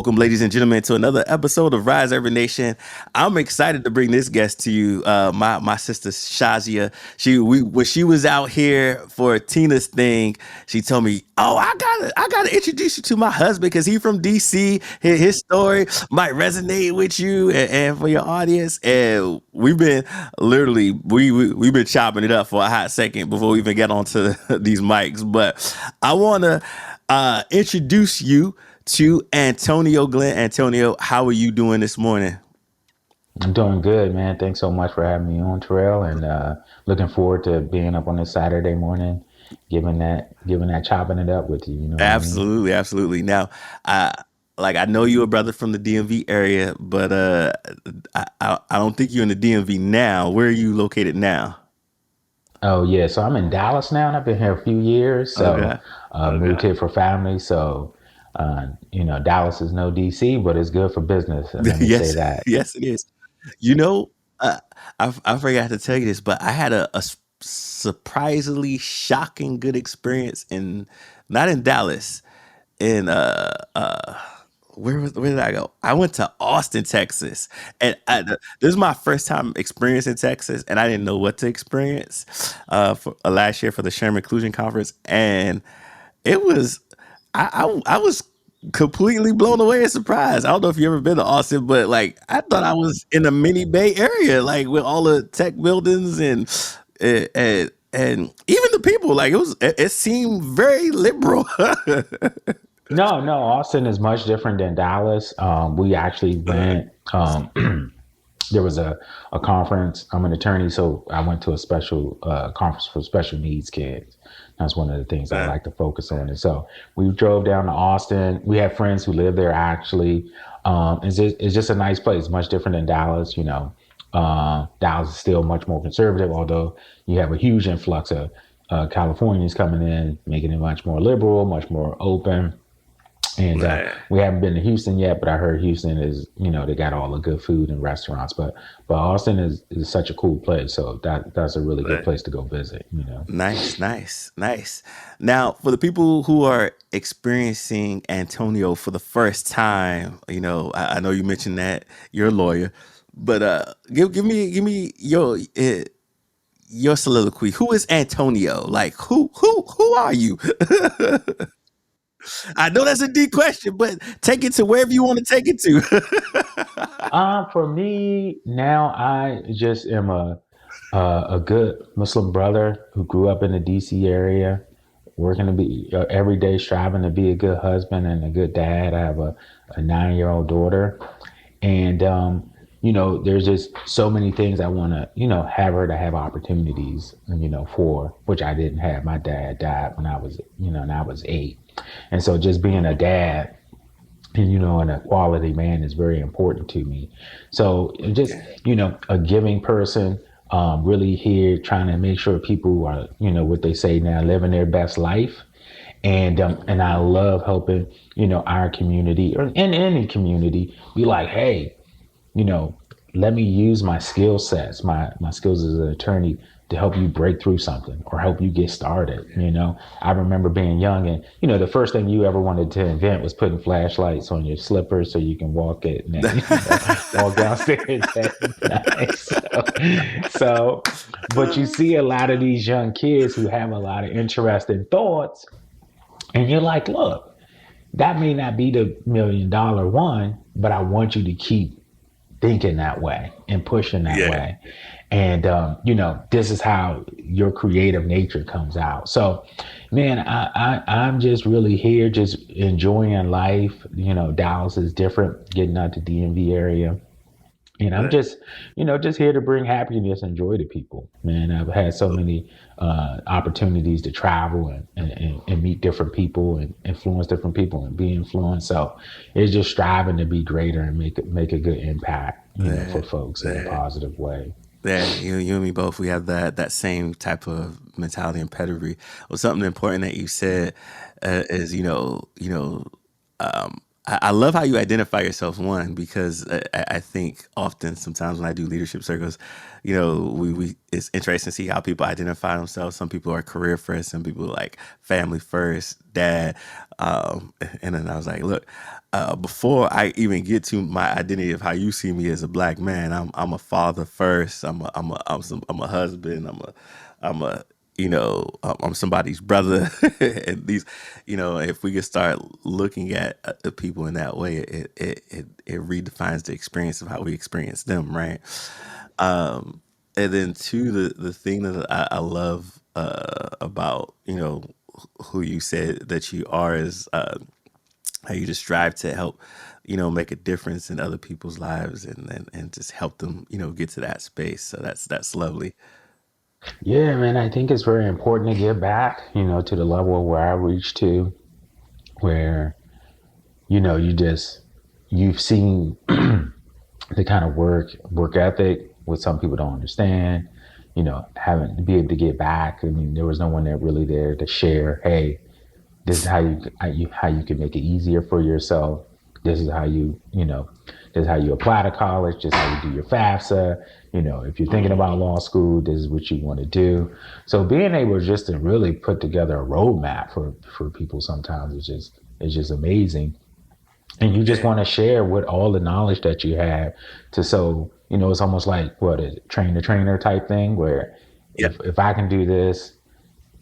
Welcome, ladies and gentlemen, to another episode of Rise Every Nation. I'm excited to bring this guest to you. My sister Shazia. When she was out here for Tina's thing, she told me, "Oh, I gotta introduce you to my husband because he's from DC. His story might resonate with you and for your audience." And we've been we've been chopping it up for a hot second before we even get onto these mics. But I want to introduce you to Antonio Glenn. Antonio, how are you doing this morning? I'm doing good, man. Thanks so much for having me on, Terrell, and looking forward to being up on this Saturday morning, giving that chopping it up with you. You know what I mean? Absolutely. Now, I know you're a brother from the DMV area, but I don't think you're in the DMV now. Where are you located now? Oh yeah, so I'm in Dallas now, and I've been here a few years. So Okay. moved here for family. So Dallas is no DC, but it's good for business. Let me say Yes, that. yes, it is. You know, uh, I forgot to tell you this, but I had a surprisingly shocking good experience not in Dallas, in where did I go? I went to Austin, Texas, and this is my first time experiencing Texas, and I didn't know what to experience for last year for the Sherman Inclusion Conference, and it was I was completely blown away and surprised. I don't know if you ever been to Austin, but like I thought I was in a mini Bay Area, like with all the tech buildings and even the people. Like it seemed very liberal. No, Austin is much different than Dallas. We actually went. There was a conference. I'm an attorney, so I went to a special conference for special needs kids. That's one of the things I like to focus on. And so we drove down to Austin. We have friends who live there actually. It's just a nice place, much different than Dallas. Dallas is still much more conservative, although you have a huge influx of Californians coming in, making it much more liberal, much more open. And we haven't been to Houston yet, but I heard Houston is, they got all the good food and restaurants. But Austin is such a cool place, so that's a really good place to go visit. Nice. Now, for the people who are experiencing Antonio for the first time, I know you mentioned that you're a lawyer, but give me your soliloquy. Who is Antonio? Like who are you? I know that's a deep question, but take it to wherever you want to take it to. For me now, I just am a good Muslim brother who grew up in the DC area, working to be every day, striving to be a good husband and a good dad. I have a 9-year-old daughter, and there's just so many things I want to, have her to have opportunities, for which I didn't have. My dad died when I was, and I was 8. And so just being a dad and a quality man is very important to me. So just, a giving person, really here trying to make sure people are, what they say now, living their best life. And I love helping, our community or in any community be like, hey, let me use my skill sets, my skills as an attorney to help you break through something or help you get started. I remember being young and, the first thing you ever wanted to invent was putting flashlights on your slippers so you can walk it and walk downstairs at night. But you see a lot of these young kids who have a lot of interesting thoughts and you're like, look, that may not be the $1 million one, but I want you to keep thinking that way and pushing that way. And, this is how your creative nature comes out. So, man, I'm just really here, just enjoying life. Dallas is different, getting out to DMV area. And I'm just, just here to bring happiness and joy to people, man. I've had so many opportunities to travel and meet different people and influence different people and be influenced. So it's just striving to be greater and make a good impact, for folks in a positive way. Yeah, you and me both. We have that same type of mentality and pedigree. Well, something important that you said is, um, I love how you identify yourself, one, because I think often sometimes when I do leadership circles, we it's interesting to see how people identify themselves. Some people are career first, some people are like family first, dad. And then I was like, look, before I even get to my identity of how you see me as a black man, I'm a father first. I'm a husband. I'm a I'm somebody's brother. And these, if we could start looking at the people in that way, it redefines the experience of how we experience them, right? And then two, the thing that I love about who you said that you are is how you just strive to help make a difference in other people's lives, and just help them get to that space. So that's lovely. Yeah, man, I think it's very important to give back, to the level where I reached to, where, you've seen the kind of work ethic, which some people don't understand, having to be able to get back. I mean, there was no one there really there to share, hey, this is how you can make it easier for yourself. This is how this is how you apply to college. This is how you do your FAFSA. If you're thinking about law school, this is what you want to do. So being able just to really put together a roadmap for people sometimes is just amazing. And you just want to share with all the knowledge that you have it's almost like what a train the trainer type thing where Yeah. if I can do this,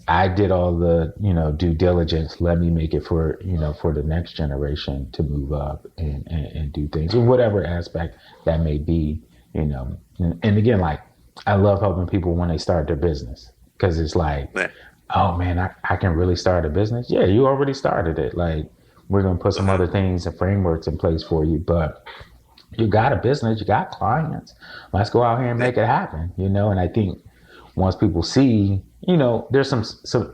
I did all the, due diligence. Let me make it for the next generation to move up and do things in whatever aspect that may be, And again, like, I love helping people when they start their business, because it's like, Yeah. oh man, I can really start a business. Yeah, you already started it. Like, we're going to put some other things and frameworks in place for you, but you got a business, you got clients. Let's go out here and Yeah. make it happen, And I think once people see, there's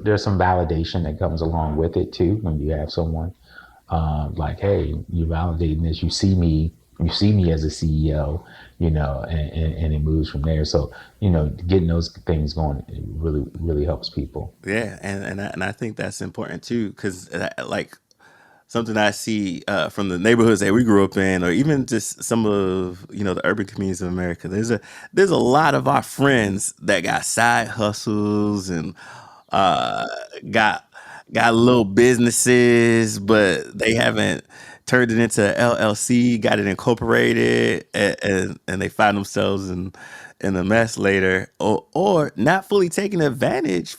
there's some validation that comes along with it too. When you have someone like, hey, you're validating this. You see me as a CEO, and it moves from there. So, getting those things going, it really, really helps people. Yeah, and I think that's important too, because like something I see from the neighborhoods that we grew up in, or even just some of the urban communities of America. There's a lot of our friends that got side hustles and uh, got got little businesses, but they haven't turned it into LLC, got it incorporated, and they find themselves in a mess later, or not fully taking advantage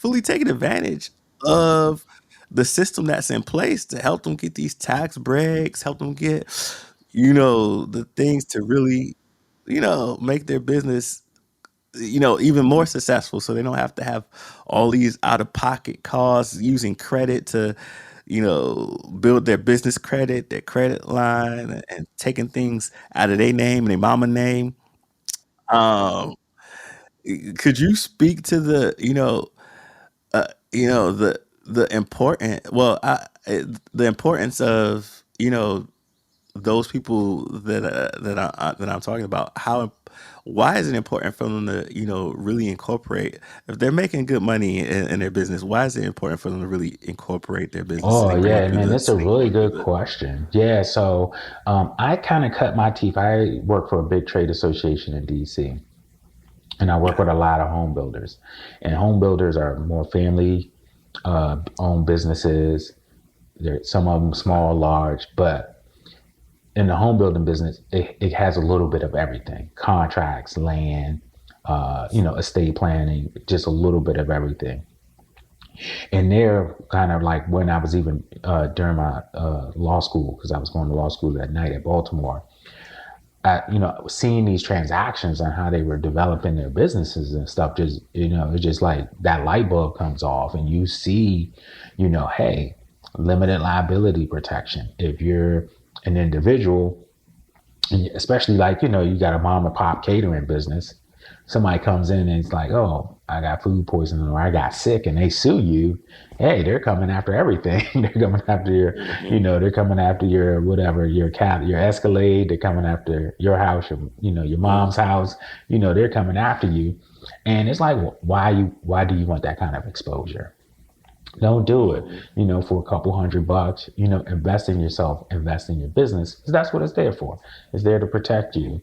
of the system that's in place to help them get these tax breaks, help them get, the things to really, make their business, even more successful, so they don't have to have all these out of pocket costs using credit to, build their business credit, their credit line, and taking things out of their name and their mama name. Um, could you speak to the important, the importance of those people that I'm talking about? Why is it important for them to really incorporate, if they're making good money in their business? Why is it important for them to really incorporate their business Oh and bring it yeah, through man, the that's a really good question. Yeah, so I kind of cut my teeth. I work for a big trade association in DC, and I work Okay. with a lot of home builders. And home builders are more family owned businesses. Some of them small, large, but in the home building business, it has a little bit of everything: contracts, land, estate planning, just a little bit of everything. And they're kind of like, when I was even during my law school, because I was going to law school that night at Baltimore, seeing these transactions and how they were developing their businesses and stuff, just, it's just like that light bulb comes off, and you see, hey, limited liability protection. If you're an individual, especially like, you got a mom and pop catering business, somebody comes in and it's like, oh, I got food poisoning or I got sick, and they sue you. Hey, they're coming after everything. They're coming after your, they're coming after your whatever, your cat, your Escalade. They're coming after your house, your mom's house. They're coming after you, and it's like, why do you want that kind of exposure? Don't do it, Mhm. for a couple $100. Invest in yourself, invest in your business, because that's what it's there for. It's there to protect you.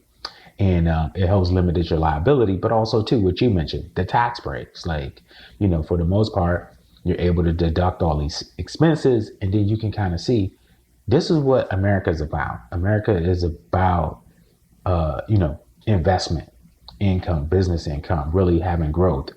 And it helps limit your liability, but also too, what you mentioned, the tax breaks. Like, for the most part, you're able to deduct all these expenses, and then you can kind of see this is what America is about. America is about, investment income, business income, really having growth.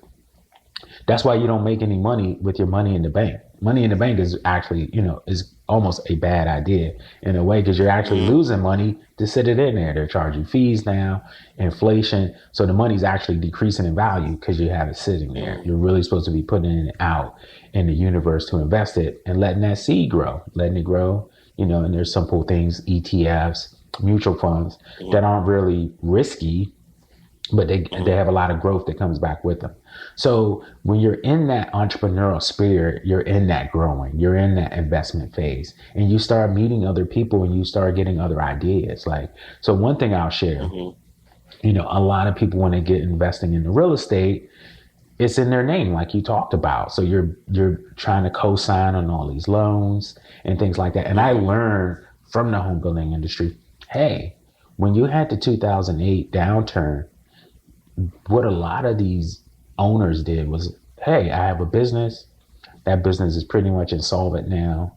That's why you don't make any money with your money in the bank. Money in the bank is actually, is almost a bad idea in a way, because you're actually Mhm. losing money to sit it in there. They're charging fees now, inflation. So the money's actually decreasing in value because you have it sitting there. Mhm. You're really supposed to be putting it out in the universe to invest it and letting that seed grow, letting it grow, and there's simple things, ETFs, mutual funds Mhm. that aren't really risky, but they Mhm. have a lot of growth that comes back with them. So when you're in that entrepreneurial spirit, you're in that growing, you're in that investment phase, and you start meeting other people and you start getting other ideas. Like, so one thing I'll share, Mhm. a lot of people when they get investing in the real estate, it's in their name, like you talked about. So you're trying to co-sign on all these loans and things like that. And I Mhm. learned from the home building industry, hey, when you had the 2008 downturn, what a lot of these owners did was, hey, I have a business. That business is pretty much insolvent now.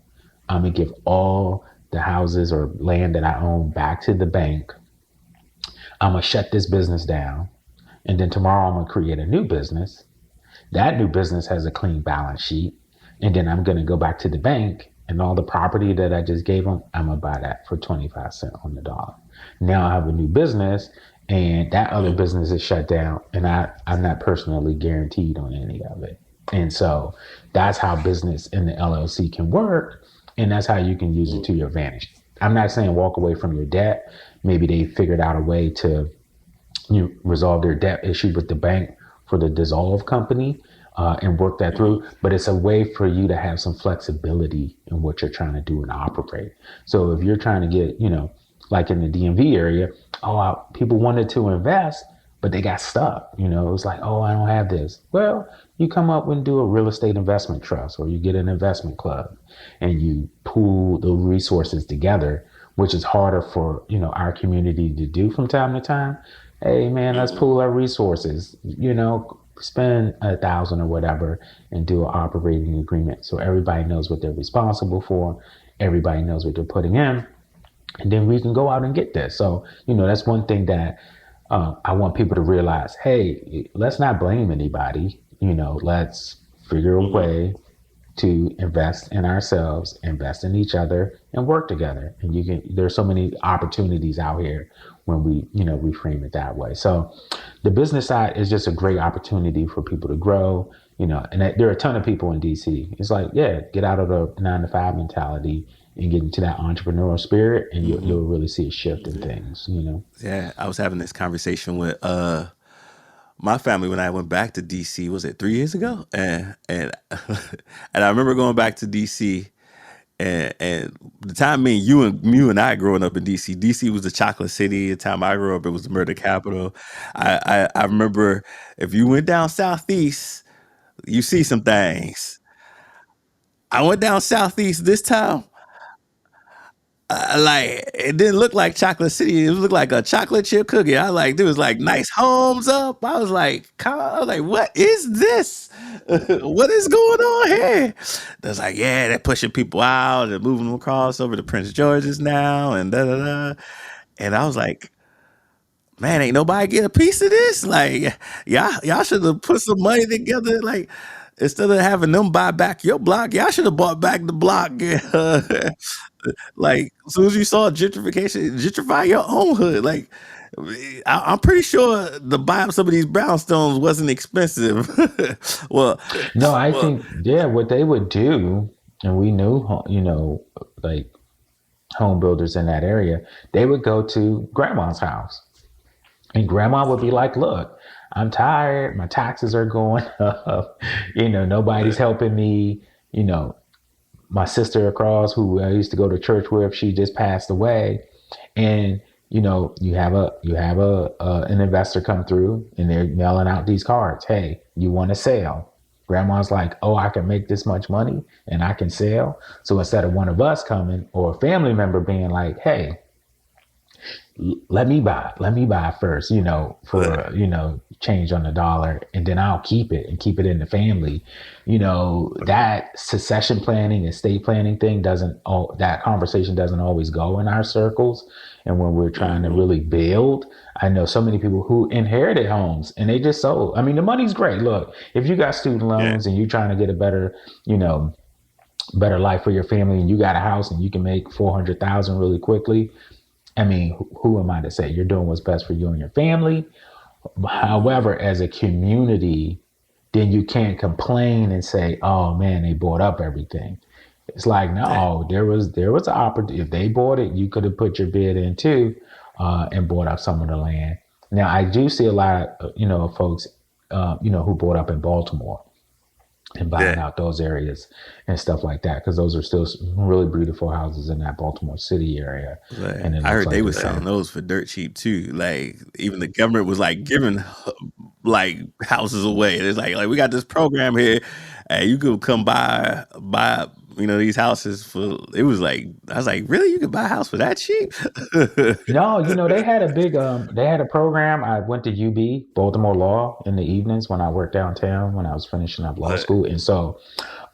I'm going to give all the houses or land that I own back to the bank. I'm going to shut this business down. And then tomorrow I'm going to create a new business. That new business has a clean balance sheet. And then I'm going to go back to the bank, and all the property that I just gave them, I'm going to buy that for 25 cents on the dollar. Now I have a new business, and that other Mhm. business is shut down, and I'm not personally guaranteed on any of it. And so that's how business in the LLC can work. And that's how you can use it Mhm. to your advantage. I'm not saying walk away from your debt. Maybe they figured out a way to resolve their debt issue with the bank for the dissolved company, and work that Mhm. through. But it's a way for you to have some flexibility in what you're trying to do and operate. So if you're trying to get, like in the DMV area, people wanted to invest, but they got stuck. It was like, oh, I don't have this. Well, you come up and do a real estate investment trust, or you get an investment club, and you pool the resources together, which is harder for our community to do from time to time. Hey man, let's Mhm. pool our resources. Spend 1,000 or whatever and do an operating agreement so everybody knows what they're responsible for. Everybody knows what they're putting in, and then we can go out and get this. So that's one thing that I want people to realize. Hey, let's not blame anybody. Let's figure a Mhm. way to invest in ourselves, invest in each other, and work together. And there's so many opportunities out here when we frame it that way. So the business side is just a great opportunity for people to grow, and there are a ton of people in DC. It's like, yeah, get out of the 9 to 5 mentality and get into that entrepreneurial spirit, and Mhm. you'll really see a shift in Yeah. things. Yeah. I was having this conversation with my family when I went back to DC. Was it 3 years ago? And and I remember going back to DC. And the time me and you and I growing up in DC, DC was the chocolate city. The time I grew up, it was the murder capital. I remember if you went down southeast, you see some things. I went down southeast this time. Like it didn't look like chocolate city. It looked like a chocolate chip cookie. I like there was like nice homes up. I was like, what is this? What is going on here? There's like, yeah, they're pushing people out. They're moving them across over to Prince George's now, and da da da. And I was like, man, ain't nobody get a piece of this. Like, y'all should have put some money together. Like, instead of having them buy back your block, y'all should have bought back the block. Like, as soon as you saw gentrification, gentrify your own hood. Like, I'm pretty sure the buy up some of these brownstones wasn't expensive. well, No, I well, think, yeah, what they would do, and we knew, like home builders in that area, they would go to grandma's house. And grandma would be mhm, like, look, I'm tired. My taxes are going up. Nobody's yeah, helping me. You know, my sister across, who I used to go to church with, she just passed away. And, you have an investor come through, and they're mailing out these cards. Hey, you want to sell? Grandma's like, oh, I can make this much money and I can sell. So instead of one of us coming or a family member being like, hey, let me buy first, for, change on the dollar, and then I'll keep it and keep it in the family. That succession planning, estate planning thing that conversation doesn't always go in our circles. And when we're trying to really build, I know so many people who inherited homes and they just sold. I mean, the money's great. Look, if you got student Yeah. loans and you're trying to get a better life for your family, and you got a house and you can make 400,000 really quickly. I mean, who am I to say? You're doing what's best for you and your family. However, as a community, then you can't complain and say, "Oh man, they bought up everything." It's like, Yeah. no, there was an opportunity. If they bought it, you could have put your bid in too, and bought up some of the land. Now, I do see a lot, of folks, who bought up in Baltimore and buying Yeah. out those areas and stuff like that, because those are still really beautiful houses in that Baltimore City area, Like, and it I looks heard they like were it's selling those for dirt cheap too. Like even the government was like giving like houses away. It's like we got this program here, and you could come buy these houses for. It was like I was like, really, you could buy a house for that cheap? No, they had a program. I went to UB, Baltimore Law, in the evenings when I worked downtown when I was finishing up law But school. And so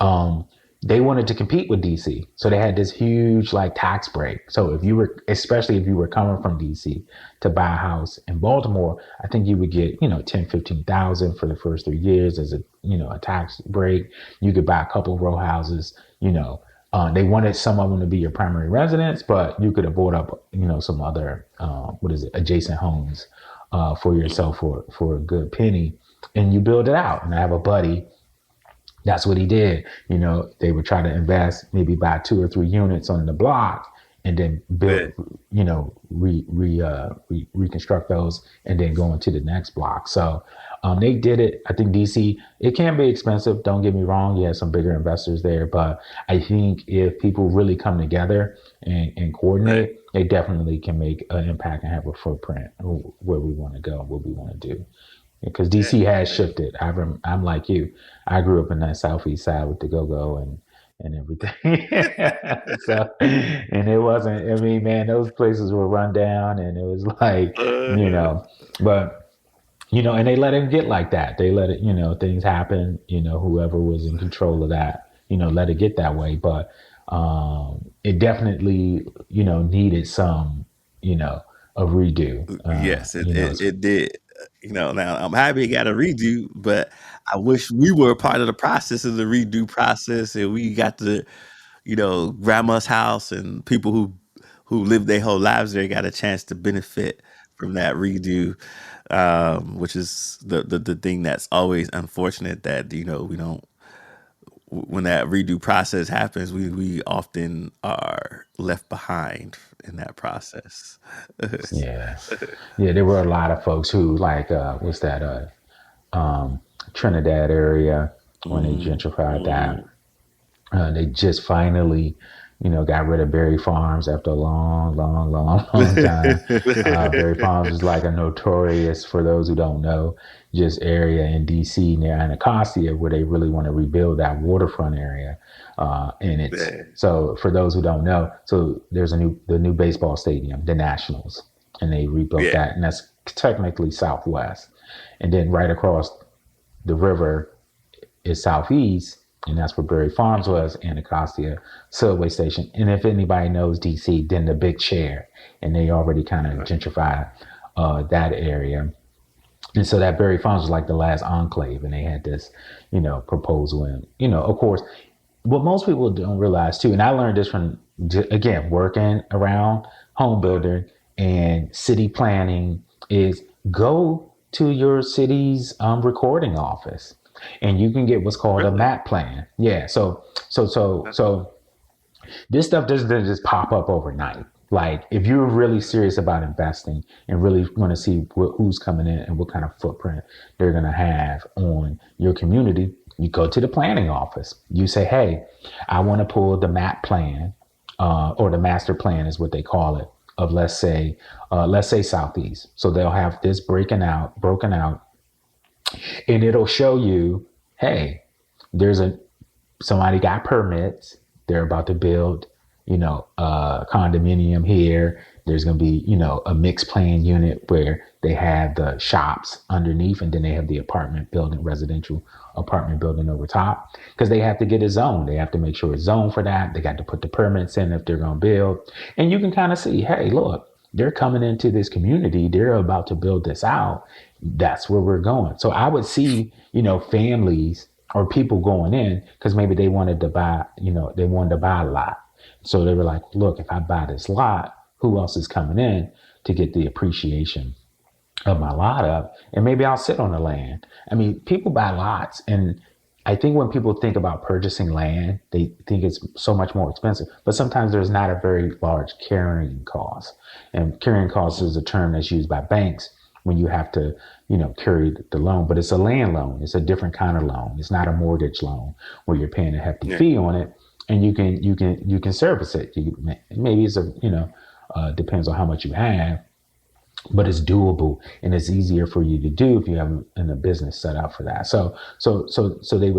um, they wanted to compete with DC. So they had this huge like tax break. So especially if you were coming from DC to buy a house in Baltimore, I think you would get, 10, 15,000 for the first 3 years as a tax break. You could buy a couple row houses, they wanted some of them to be your primary residence, but you could have bought up, some other, adjacent homes for yourself for a good penny, and you build it out. And I have a buddy, that's what he did. They would try to invest, maybe buy 2 or 3 units on the block, and then build, but reconstruct those, and then go into the next block. So they did it. I think DC, it can be expensive. Don't get me wrong. You have some bigger investors there, but I think if people really come together and coordinate, they definitely can make an impact and have a footprint where we want to go, what we want to do. Because DC has shifted. I'm like you. I grew up in that southeast side with the go-go and everything. So, and it wasn't. I mean, man, those places were run down, and it was like, but and they let it get like that. They let it, things happen. Whoever was in control of that, let it get that way. But it definitely, needed some, a redo. yes, it did. Now I'm happy it got a redo, but I wish we were a part of the process of the redo process, and we got to, grandma's house and people who lived their whole lives there got a chance to benefit from that redo, which is the thing that's always unfortunate that we don't when that redo process happens, we often are left behind in that process. Yeah, yeah. There were a lot of folks who like, what's that? Trinidad area when they Mm. gentrified that. They just finally, got rid of Berry Farms after a long, long, long, long time. Berry Farms is like a notorious, for those who don't know, just area in DC near Anacostia where they really want to rebuild that waterfront area. And it's Yeah. so for those who don't know, so there's the new baseball stadium, the Nationals, and they rebuilt Yeah. that, and that's technically southwest. And then right across the river is southeast, and that's where Berry Farms was, Anacostia subway station. And if anybody knows DC, then the Big Chair, and they already kind of gentrified that area. And so that Berry Farms was like the last enclave, and they had this, proposal. And, of course, what most people don't realize too, and I learned this from, again, working around home building and city planning, is go to your city's recording office, and you can get what's called a Really? map plan. Yeah. So this stuff doesn't just pop up overnight. Like if you're really serious about investing and really want to see who's coming in and what kind of footprint they're going to have on your community, you go to the planning office. You say, hey, I want to pull the map plan, or the master plan is what they call it, of let's say Southeast. So they'll have this broken out, and it'll show you, hey, there's a somebody got permits. They're about to build, a condominium here. There's going to be, a mixed plan unit where they have the shops underneath and then they have the apartment building, residential apartment building over top because they have to get a zone. They have to make sure it's zoned for that. They got to put the permits in if they're going to build. And you can kind of see, hey, look, they're coming into this community. They're about to build this out. That's where we're going. So I would see, families or people going in because maybe they wanted to buy, they wanted to buy a lot. So they were like, look, if I buy this lot, who else is coming in to get the appreciation of my lot up? And maybe I'll sit on the land. I mean, people buy lots. And I think when people think about purchasing land, they think it's so much more expensive. But sometimes there's not a very large carrying cost. And carrying cost is a term that's used by banks when you have to, carry the loan, but it's a land loan. It's a different kind of loan. It's not a mortgage loan where you're paying a hefty fee on it, and you can service it. Maybe it's depends on how much you have, but it's doable and it's easier for you to do if you have a business set up for that. So they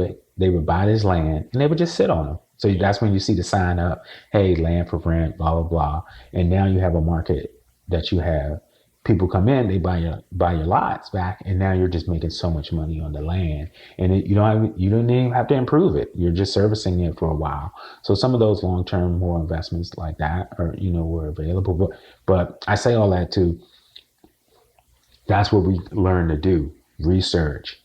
would buy this land and they would just sit on them. So that's when you see the sign up, hey, land for rent, blah blah blah, and now you have a market that you have. People come in, they buy your lots back, and now you're just making so much money on the land, and you don't even have to improve it. You're just servicing it for a while. So some of those long-term more investments like that are were available. But I say all that too. That's what we learn to do: research,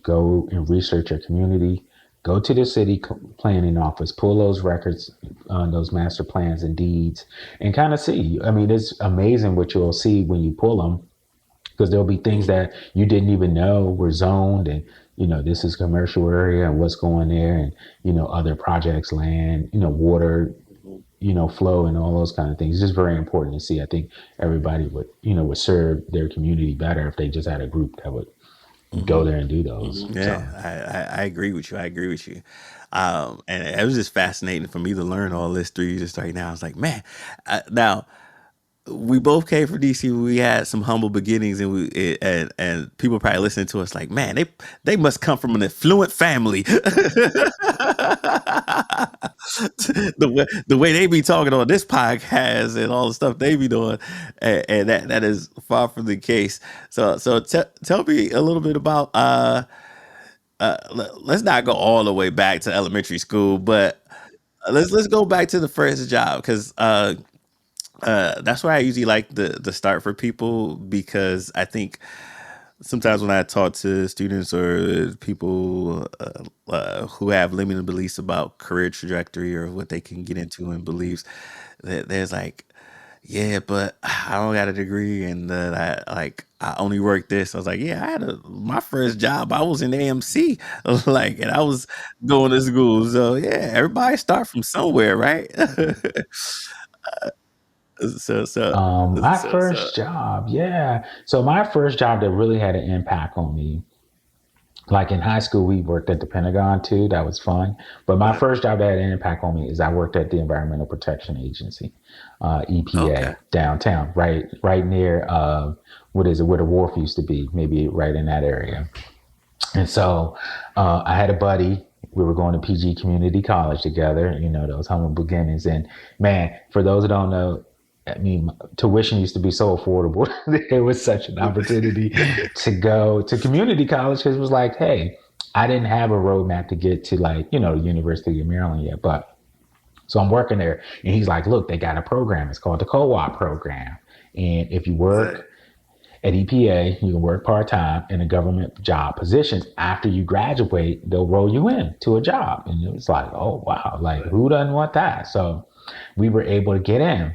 go and research your community. Go to the city planning office, pull those records on those master plans and deeds and kind of see. I mean, it's amazing what you'll see when you pull them because there'll be things that you didn't even know were zoned and, this is commercial area and what's going there and, other projects, land, water, flow and all those kind of things. It's just very important to see. I think everybody would serve their community better if they just had a group that would go there and do those. Yeah, so. I agree with you. I agree with you. And it was just fascinating for me to learn all this through you just right now. I was like, man, now we both came from DC. We had some humble beginnings, and and people probably listening to us like, man, they must come from an affluent family. the way they be talking on this podcast and all the stuff they be doing, and that is far from the case. So tell me a little bit about let's not go all the way back to elementary school, but let's go back to the first job because that's why I usually like the start for people because I think sometimes when I talk to students or people who have limiting beliefs about career trajectory or what they can get into and beliefs, there's like, yeah, but I don't got a degree and I only worked this. I was like, yeah, I had my first job. I was in AMC, and I was going to school. So yeah, everybody start from somewhere, right? so so My first job, yeah. So my first job that really had an impact on me, like in high school, we worked at the Pentagon too. That was fun. But my first job that had an impact on me is I worked at the Environmental Protection Agency, EPA, downtown, right near what is it, where the wharf used to be, maybe right in that area. And so I had a buddy. We were going to PG Community College together, those humble beginnings. And man, for those who don't know, I mean, tuition used to be so affordable. It was such an opportunity to go to community college because it was like, hey, I didn't have a roadmap to get to the University of Maryland yet. But so I'm working there and he's like, look, they got a program. It's called the co-op program. And if you work at EPA, you can work part-time in a government job positions. After you graduate, they'll roll you in to a job. And it was like, oh, wow, who doesn't want that? So we were able to get in.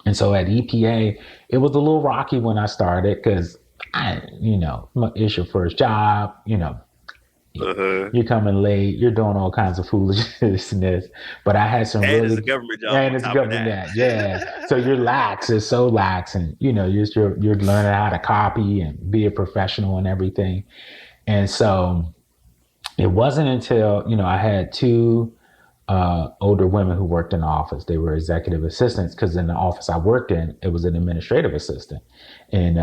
And so at EPA, it was a little rocky when I started because, it's your first job, you're coming late, you're doing all kinds of foolishness. But I had some and it's a government job. And it's government, yeah. So you're lax, it's so lax. And, you're learning how to copy and be a professional and everything. And so it wasn't until, I had two older women who worked in the office. They were executive assistants because in the office I worked in, it was an administrative assistant. And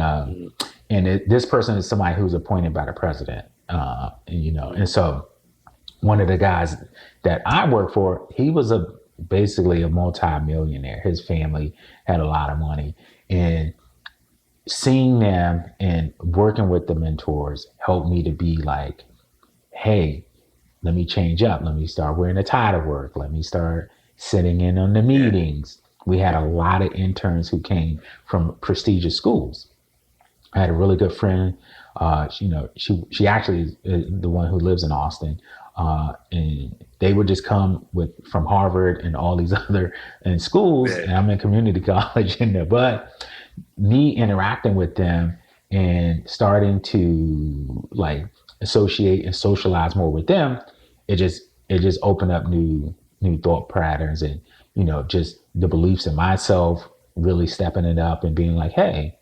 this person is somebody who's appointed by the president, and so one of the guys that I work for, he was basically a multi-millionaire. His family had a lot of money, and seeing them and working with the mentors helped me to be like, hey, let me change up. Let me start wearing a tie to work. Let me start sitting in on the Yeah. meetings. We had a lot of interns who came from prestigious schools. I had a really good friend. She actually is the one who lives in Austin, and they would just come with from Harvard and all these other and schools. Yeah. And I'm in community college in there, but me interacting with them and starting to like associate and socialize more with them, it just opened up new thought patterns, and just the beliefs in myself, really stepping it up and being like, hey,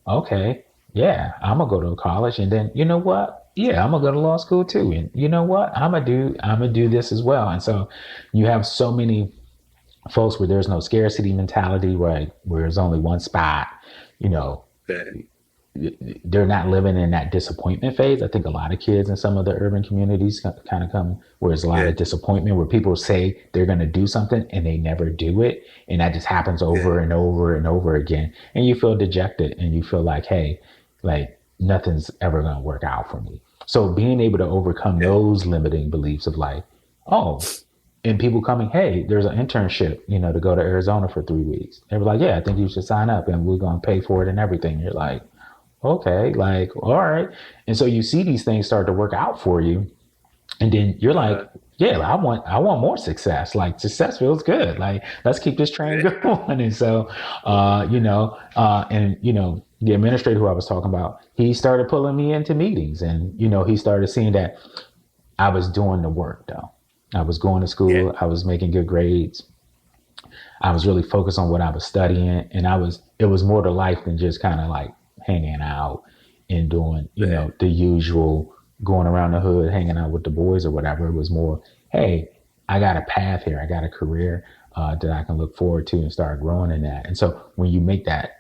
okay, yeah, I'm gonna go to college, and then you know what? Yeah, I'm gonna go to law school too, and you know what? I'm gonna do this as well. And so you have so many folks where there's no scarcity mentality, right? Where there's only one spot, you know, Yeah. they're not living in that disappointment phase. I think a lot of kids in some of the urban communities kind of come where there's a lot Yeah. of disappointment, where people say they're going to do something and they never do it. And that just happens Yeah. over and over and over again. And you feel dejected and you feel like, hey, like nothing's ever going to work out for me. So being able to overcome Yeah. those limiting beliefs of like, oh, and people coming, hey, there's an internship, to go to Arizona for 3 weeks. They were like, yeah, I think you should sign up and we're going to pay for it and everything. You're like, okay, like, all right. And so you see these things start to work out for you. And then you're like, Uh, yeah, I want more success. Like success feels good. Like, let's keep this train yeah. going. And so, the administrator who I was talking about, he started pulling me into meetings, and, he started seeing that I was doing the work though. I was going to Yeah. school. I was making good grades. I was really focused on what I was studying, and it was more to life than just kind of like hanging out and doing, Yeah. the usual going around the hood, hanging out with the boys or whatever. It was more, hey, I got a path here. I got a career that I can look forward to and start growing in that. And so when you make that,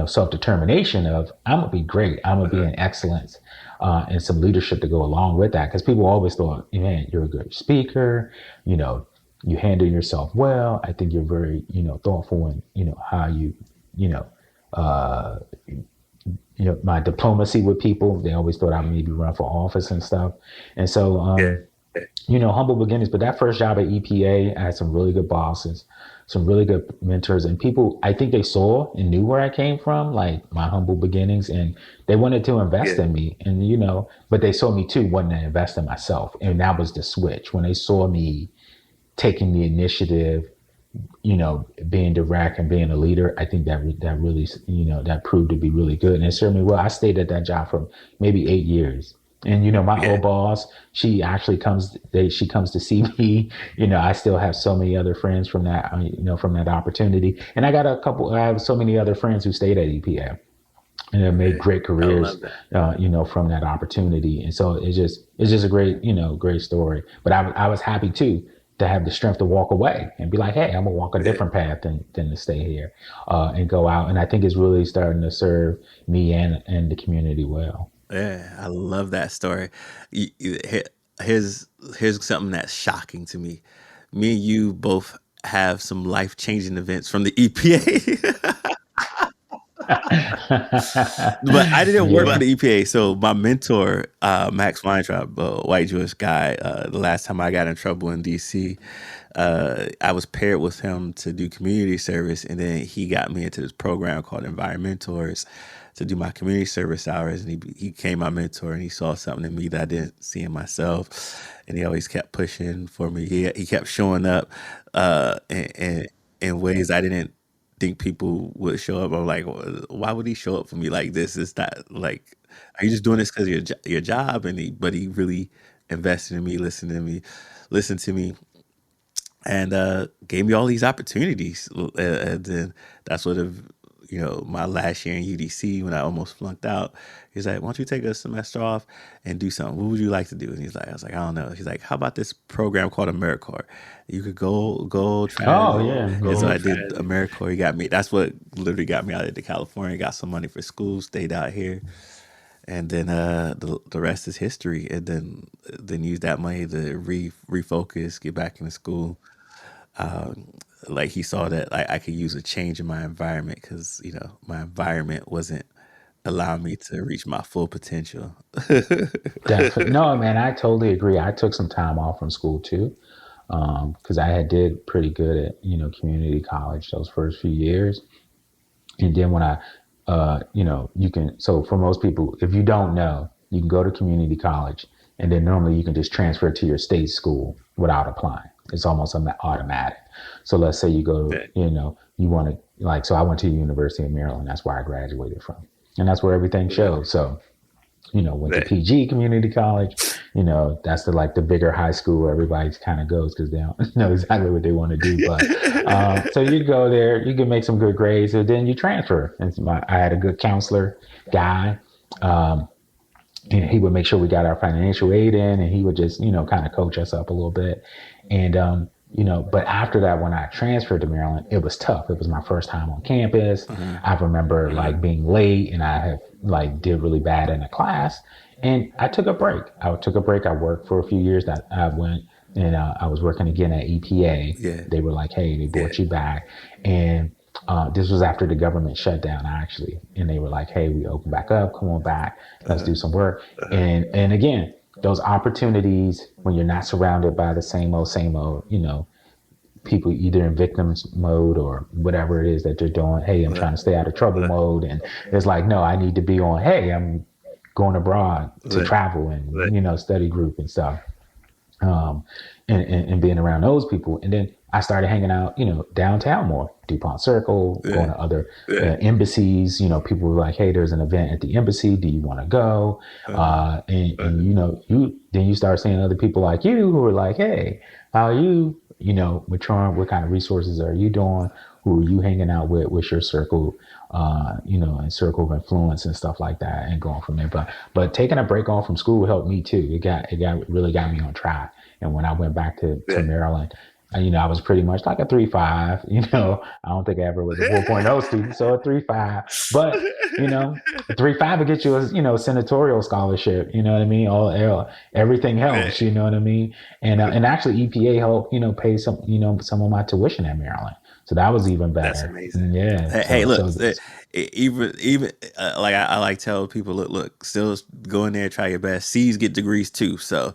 self-determination of, I'm going to be great, I'm going to be Uh, in excellence, and some leadership to go along with that. Because people always thought, man, you're a good speaker, you know, you handle yourself well. I think you're very, thoughtful in, how you know, uh, my diplomacy with people. They always thought I maybe run for office and stuff. And so, yeah. humble beginnings. But that first job at EPA, I had some really good bosses, some really good mentors, and people. I think they saw and knew where I came from, like my humble beginnings, and they wanted to invest Yeah. in me. And but they saw me too wanting to invest in myself, and that was the switch when they saw me taking the initiative, being direct and being a leader. I think that really, that proved to be really good. And it served me well. I stayed at that job for maybe 8 years. And my Yeah. old boss, she actually she comes to see me. I still have so many other friends from that, from that opportunity. And I have so many other friends who stayed at EPA and have made Yeah. great I love careers, that. from that opportunity. And so it's just a great, great story. But I was happy too to have the strength to walk away and be like, hey, I'm gonna walk a Yeah. different path than to stay here, and go out. And I think it's really starting to serve me and the community well. Yeah. I love that story. Here's here's something that's shocking to me. Me and you both have some life changing events from the EPA. But I didn't work for Yeah. the EPA. So my mentor, Max Weintraub, a white Jewish guy, the last time I got in trouble in DC, I was paired with him to do community service, and then he got me into this program called Environmentors to do my community service hours. And he became my mentor, and he saw something in me that I didn't see in myself, and he always kept pushing for me. He kept showing up in ways I didn't think people would show up. I'm like, why would he show up for me like this? It's not like, are you just doing this because of your job? But he really invested in me, listened to me, and gave me all these opportunities. And then that's what my last year in UDC when I almost flunked out. He's like, "Why don't you take a semester off and do something? What would you like to do?" And I was like, "I don't know." He's like, "How about this program called AmeriCorps? You could go try Oh it." yeah. And so Hmm. I did AmeriCorps. He got me. That's what literally got me out of California. Got some money for school. Stayed out here. and then the rest is history. And then use that money to refocus, get back into school. Like he saw that I could use a change in my environment because my environment wasn't allowing me to reach my full potential. Definitely. No, man, I totally agree. I took some time off from school too, because I had did pretty good at community college those first few years. And then when you can, so for most people, if you don't know, you can go to community college and then normally you can just transfer to your state school without applying. It's almost automatic. So let's say you go, Yeah. you want to, like, so I went to the University of Maryland. That's where I graduated from. And that's where everything shows. So went to Yeah. PG Community College. That's the bigger high school where everybody kind of goes because they don't know exactly what they want to do. But so you go there, you can make some good grades, and then you transfer. And I had a good counselor guy. Um, and he would make sure we got our financial aid in, and he would just kind of coach us up a little bit. And but after that, when I transferred to Maryland, it was tough. It was my first time on campus. I remember like being late, and I have did really bad in a class, and I took a break. I worked for a few years. That I went and I was working again at EPA. Yeah. They were like, "Hey, they brought you back," and this was after the government shut down, actually, and they were like, "Hey, we open back up. Come on back. Let's do some work." And again, those opportunities when you're not surrounded by the same old, people either in victims mode or whatever it is that they're doing. Hey, I'm trying to stay out of trouble mode, and it's like, no, I need to be on. Hey, I'm going abroad to travel and study group and stuff. um, and being around those people. And then I started hanging out, downtown more, DuPont Circle, going to other embassies. People were like, "Hey, there's an event at the embassy. Do you want to go?" And then you start seeing other people like you who are like, "Hey, how are you? Maturing? What kind of resources are you doing? Who are you hanging out with? What's your circle?" And circle of influence and stuff like that, and going from there. But taking a break off from school helped me too. It really got me on track. And when I went back to Maryland, I was pretty much like a 3.5. I don't think I ever was a 4.0 student, so a 3.5. But a 3.5 would get you a senatorial scholarship. You know what I mean? Everything helps. You know what I mean? And actually EPA helped pay some of my tuition at Maryland. So that was even better. That's amazing. Yeah. Hey, look, even like I like tell people, look, still go in there, try your best. C's get degrees too. So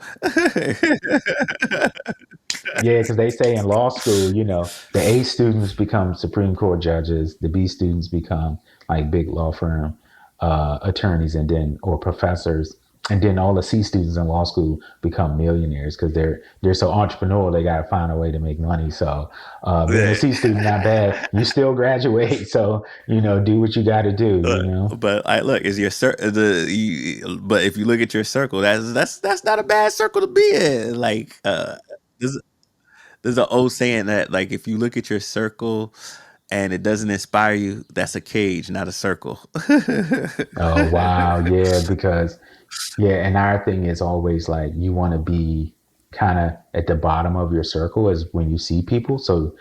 Yeah, because they say in law school, the A students become Supreme Court judges, the B students become like big law firm attorneys, and then or professors, and then all the C students in law school become millionaires because they're so entrepreneurial. They got to find a way to make money. So being a C student not bad. You still graduate, so do what you got to do. But look, is your but if you look at your circle, that's not a bad circle to be in. Like there's there's an old saying that like if you look at your circle and it doesn't inspire you, that's a cage, not a circle. Oh wow, yeah, because and our thing is always like you want to be kind of at the bottom of your circle is when you see people, so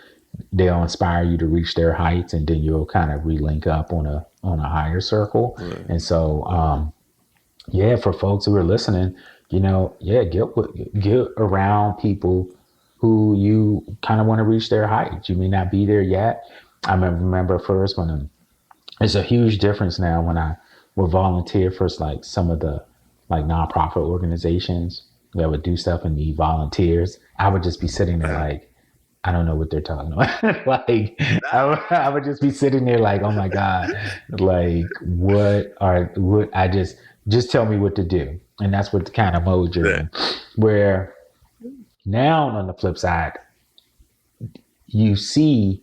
they'll inspire you to reach their heights, and then you'll kind of relink up on a higher circle. Right. And so, for folks who are listening, get around people who you kind of want to reach their heights. You may not be there yet. I remember first when it's a huge difference now when I would volunteer for like some of the like nonprofit organizations that would do stuff and need volunteers. I would just be sitting there like, I don't know what they're talking about. Like I would just be sitting there like, oh my God, like what I just tell me what to do. And that's what the kind of mode you're in. Where now on the flip side, you see,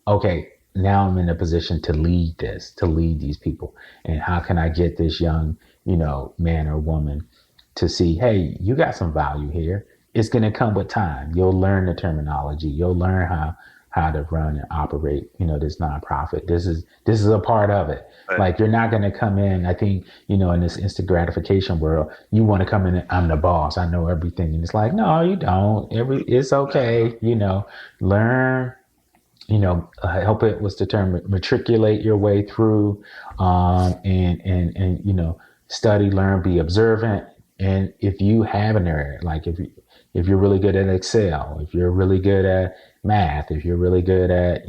okay, now I'm in a position to lead these people. And how can I get this young, man or woman to see, hey, you got some value here. It's going to come with time. You'll learn the terminology. You'll learn how to run and operate, this nonprofit. This is a part of it. Right. Like you're not going to come in, I think, in this instant gratification world, you want to come in and I'm the boss. I know everything. And it's like, no, you don't. It's okay. Learn, help it was the term, matriculate your way through, and study, learn, be observant. And if you have an area, like if you're really good at Excel, if you're really good at math, if you're really good at,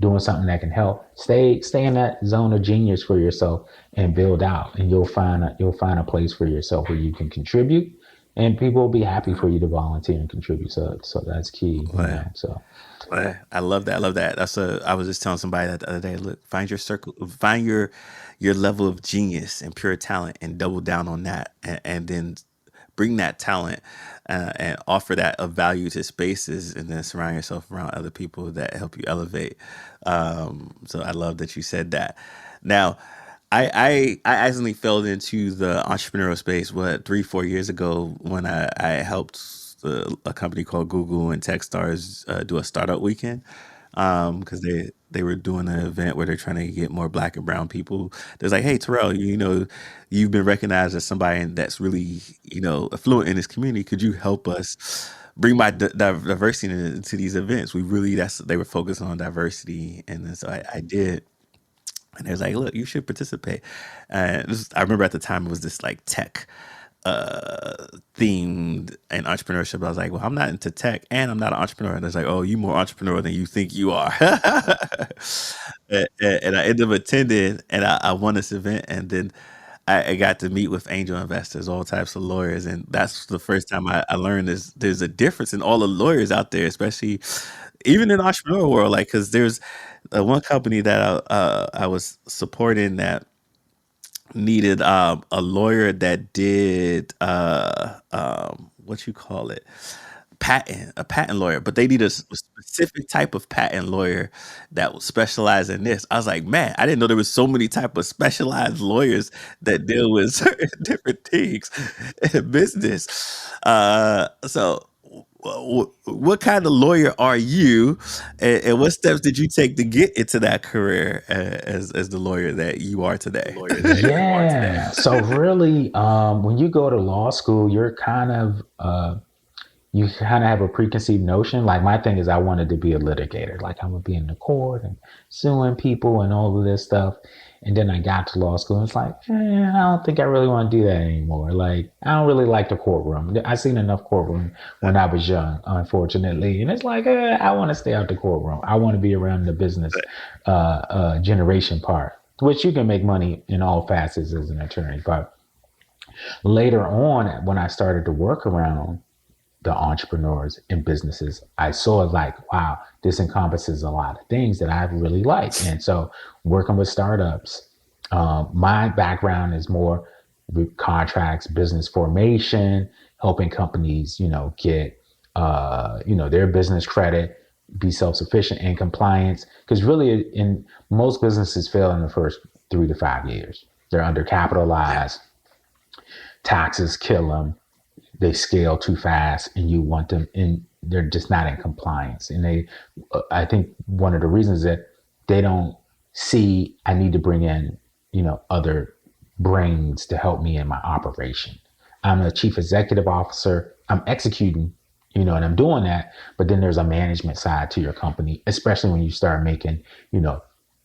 doing something that can help, stay in that zone of genius for yourself and build out. And you'll find a place for yourself where you can contribute, and people will be happy for you to volunteer and contribute. So that's key, Well, So I love that. I love that. I was just telling somebody that the other day. Look, find your circle, find your level of genius and pure talent, and double down on that, and then bring that talent and offer that of value to spaces, and then surround yourself around other people that help you elevate. So I love that you said that. Now, I accidentally fell into the entrepreneurial space 3-4 years ago when I helped a company called Google and Techstars do a startup weekend because they were doing an event where they're trying to get more black and brown people. There's like, hey Terrell, you've been recognized as somebody that's really affluent in this community. Could you help us bring my diversity into these events? They were focused on diversity, and then so I did. And they was like, look, you should participate. I remember at the time it was this like tech themed and entrepreneurship. I was like, well, I'm not into tech and I'm not an entrepreneur. And it's like, oh, you more entrepreneur than you think you are. And I ended up attending, and I won this event. And then I got to meet with angel investors, all types of lawyers. And that's the first time I learned there's a difference in all the lawyers out there, especially even in the entrepreneur world. Like, because there's one company that I was supporting that needed a lawyer that did what you call it, a patent lawyer, but they need a specific type of patent lawyer that will specialize in this. I was like, man, I didn't know there was so many type of specialized lawyers that deal with certain different things in business. So what kind of lawyer are you, and what steps did you take to get into that career as the lawyer that you are today? yeah. So really, when you go to law school, you kind of have a preconceived notion. Like my thing is I wanted to be a litigator. Like I'm gonna be in the court and suing people and all of this stuff. And then I got to law school and it's like, I don't think I really want to do that anymore. Like I don't really like the courtroom. I seen enough courtroom when I was young, unfortunately. And it's like, I want to stay out the courtroom. I want to be around the business generation part, which you can make money in all facets as an attorney. But later on, when I started to work around the entrepreneurs and businesses, I saw like, wow, this encompasses a lot of things that I really like. And so working with startups, my background is more with contracts, business formation, helping companies, get, their business credit, be self-sufficient and compliance. Because really in most businesses fail in the first 3 to 5 years. They're undercapitalized, taxes kill them, they scale too fast, and you want them in, they're just not in compliance. And I think one of the reasons that they don't see I need to bring in, other brains to help me in my operation. I'm a chief executive officer. I'm executing, and I'm doing that. But then there's a management side to your company, especially when you start making,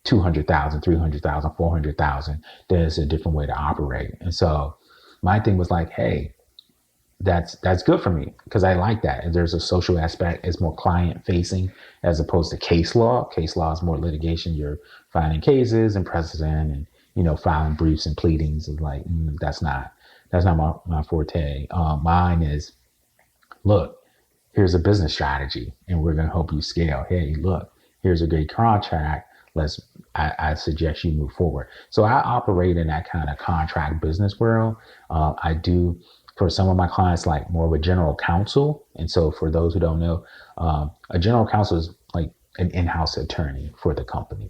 200,000, 300,000, 400,000. There's a different way to operate. And so my thing was like, hey, that's good for me because I like that. And there's a social aspect. It's more client facing as opposed to case law. Case law is more litigation. You're filing cases and precedent and, filing briefs and pleadings. Is like, that's not my forte. Mine is, look, here's a business strategy and we're going to help you scale. Hey, look, here's a great contract. I suggest you move forward. So I operate in that kind of contract business world. I do for some of my clients, like more of a general counsel. And so for those who don't know, a general counsel is like an in-house attorney for the company.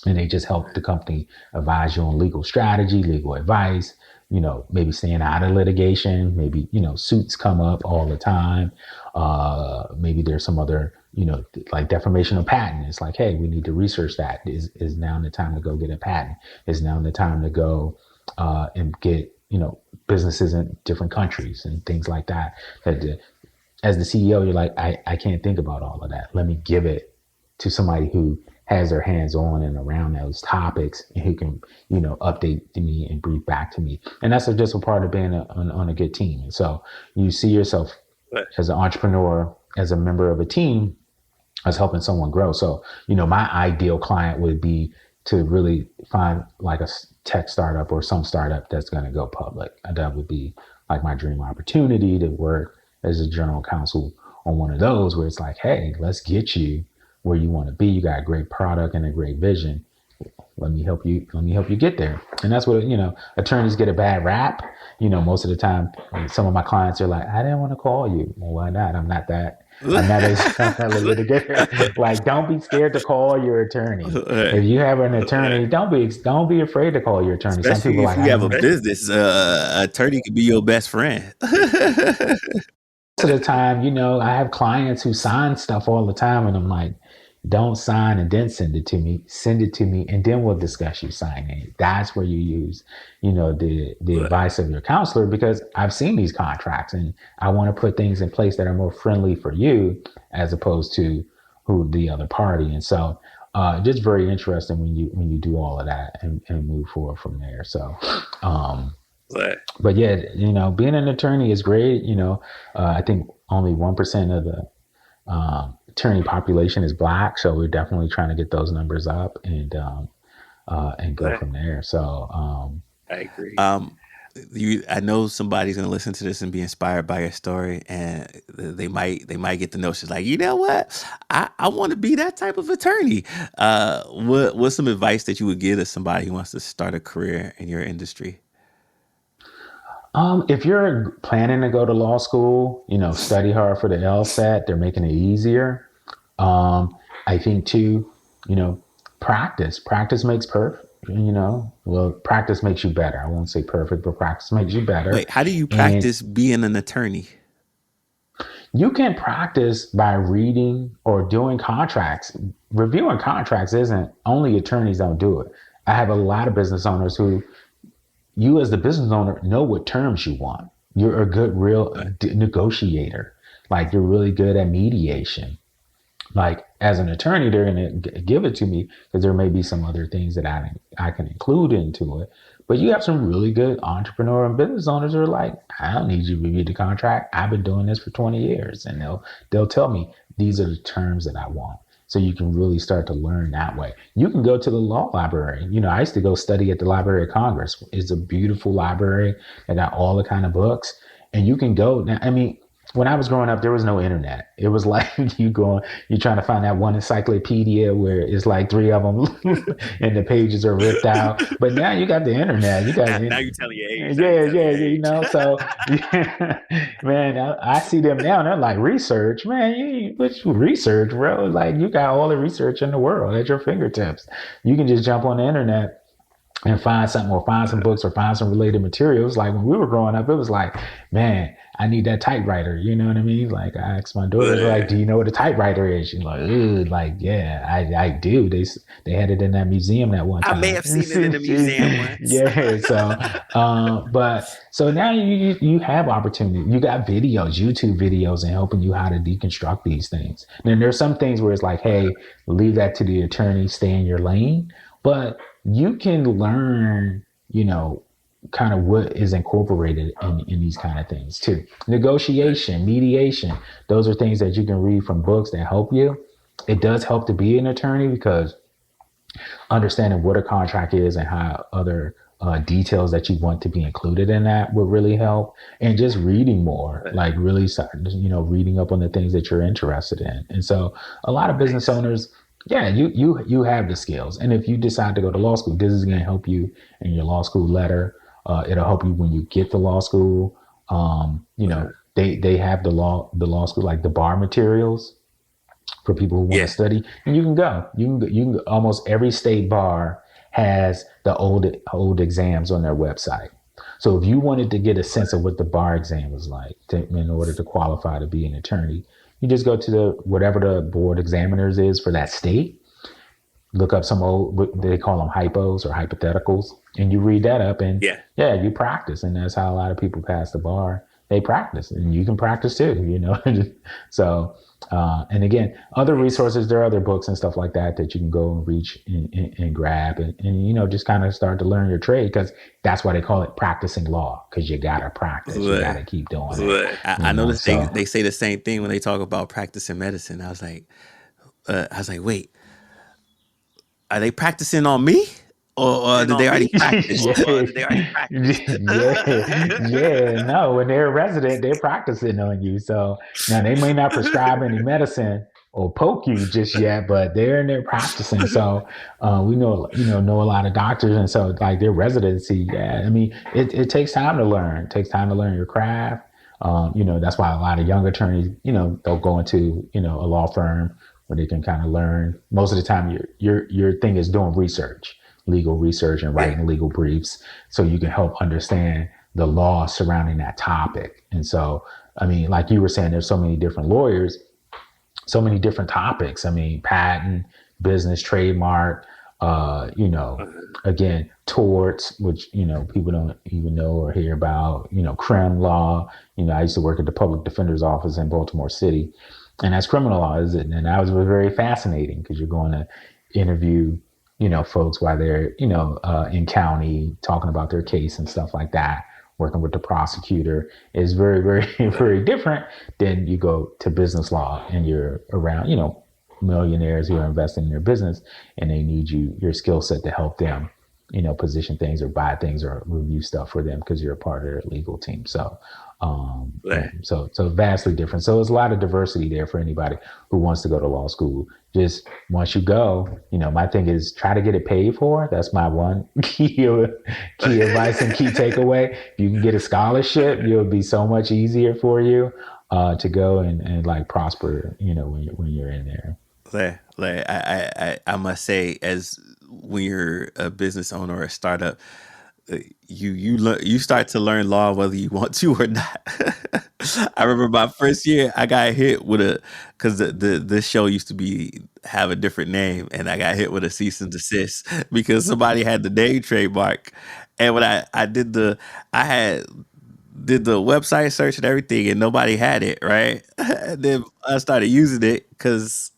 And they just help the company advise you on legal strategy, legal advice, maybe staying out of litigation, maybe, suits come up all the time. Maybe there's some other, like defamation of patent. It's like, hey, we need to research that. Is now the time to go get a patent? Is now the time to go and get, businesses in different countries and things like that. As the CEO, you're like, I can't think about all of that. Let me give it to somebody who has their hands on and around those topics, and who can, update me and brief back to me. And that's just a part of being on a good team. And so you see yourself as an entrepreneur, as a member of a team, as helping someone grow. So, my ideal client would be to really find like a tech startup or some startup that's going to go public. And that would be like my dream opportunity to work as a general counsel on one of those where it's like, hey, let's get you where you want to be. You got a great product and a great vision. Let me help you get there. And that's what, attorneys get a bad rap. Most of the time, some of my clients are like, I didn't want to call you. Well, why not? I'm not a litigator. Like, don't be scared to call your attorney. If you have an attorney, don't be afraid to call your attorney. Some Especially people if like, you have a business, attorney could be your best friend. most of the time, I have clients who sign stuff all the time, and I'm like, don't sign and then send it to me. Send it to me, and then we'll discuss you signing it. That's where you use, the advice of your counselor, because I've seen these contracts, and I want to put things in place that are more friendly for you as opposed to who the other party. And so, just very interesting when you do all of that and move forward from there. So, but yeah, being an attorney is great. I think only 1% of the attorney population is Black, so we're definitely trying to get those numbers up and go from there. So I agree. I know somebody's gonna listen to this and be inspired by your story, and they might get the notion like, you know what, I want to be that type of attorney. What's some advice that you would give to somebody who wants to start a career in your industry? If you're planning to go to law school, study hard for the LSAT. They're making it easier. I think too, practice makes perfect. Well, practice makes you better. I won't say perfect, but practice makes you better. Wait, how do you practice being an attorney? You can practice by reading or doing contracts. Reviewing contracts isn't only attorneys don't do it. I have a lot of business owners who, you as the business owner know what terms you want. You're a good real negotiator. Like, you're really good at mediation. Like, as an attorney, they're going to give it to me because there may be some other things that I can include into it. But you have some really good entrepreneur and business owners who are like, I don't need you to review the contract. I've been doing this for 20 years. And they'll tell me these are the terms that I want. So you can really start to learn that way. You can go to the law library. I used to go study at the Library of Congress. It's a beautiful library. They got all the kind of books. And you can go now. I mean, when I was growing up, there was no internet. It was like you're trying to find that one encyclopedia where it's like 3 of them and the pages are ripped out. But now you got the internet. Now you're telling your age. Yeah. So, man, I see them now and they're like, research, man, what you research, bro? Like, you got all the research in the world at your fingertips. You can just jump on the internet and find something, or find some books, or find some related materials. Like, when we were growing up, it was like, man, I need that typewriter. You know what I mean? Like, I asked my daughter, like, do you know what a typewriter is? She's like, like, yeah, I do. They had it in that museum that one time. I may have seen it in the museum once. Yeah. So now you have opportunity. You got videos, YouTube videos, and helping you how to deconstruct these things. And there's some things where it's like, hey, leave that to the attorney, stay in your lane. But you can learn, kind of what is incorporated in these kind of things too. Negotiation, mediation, those are things that you can read from books that help you. It does help to be an attorney because understanding what a contract is and how other details that you want to be included in that would really help. And just reading more, like really, reading up on the things that you're interested in. And so a lot of business owners, yeah, you have the skills. And if you decide to go to law school, this is going to help you in your law school letter. It'll help you when you get to law school. They have the law school, like the bar materials for people who want to study, and you can go. You can almost every state bar has the old exams on their website. So if you wanted to get a sense of what the bar exam was like in order to qualify to be an attorney, you just go to whatever the board examiners is for that state, look up some old, they call them hypos or hypotheticals, and you read that up and you practice. And that's how a lot of people pass the bar they practice, and you can practice too, you know. So, and again, other resources, there are other books and stuff like that that you can go and reach and grab and, you know, just kind of start to learn your trade, because that's why they call it practicing law, because you got to practice, you got to keep doing it, I you know. noticed So, they say the same thing when they talk about practicing medicine. I was like, wait, are they practicing on me, or did they already practice? yeah, yeah. No, when they're a resident, they're practicing on you. So now they may not prescribe any medicine or poke you just yet, but they're in there practicing. So we know a lot of doctors, and so like their residency. Yeah, I mean, it takes time to learn. It takes time to learn your craft. You know, that's why a lot of young attorneys, you know, they'll go into, you know, a law firm where they can kind of learn. Most of the time, your thing is doing research, legal research, and writing legal briefs, so you can help understand the law surrounding that topic. And so, I mean, like you were saying, there's so many different lawyers, so many different topics. I mean, patent, business, trademark, you know, again, torts, which, you know, people don't even know or hear about, you know, crim law. You know, I used to work at the public defender's office in Baltimore City, and that's criminal law, is it? And that was very fascinating, because you're going to interview, you know, folks while they're, you know, in county talking about their case and stuff like that. Working with the prosecutor is very, very, very different than you go to business law and you're around, you know, millionaires who are investing in their business, and they need your skill set to help them, you know, position things or buy things or review stuff for them, because you're a part of their legal team. So, so vastly different. So there's a lot of diversity there for anybody who wants to go to law school. Just once you go, you know, my thing is try to get it paid for. That's my one key advice and key takeaway. If you can get a scholarship, it'll be so much easier for you to go and like prosper, you know, when you're in there. I must say, as when you're a business owner or a startup, you start to learn law whether you want to or not. I remember my first year, I got hit with because the show used to have a different name, and I got hit with a cease and desist because somebody had the name trademark, and when I did I had did the website search and everything, and nobody had it, right? And then I started using it because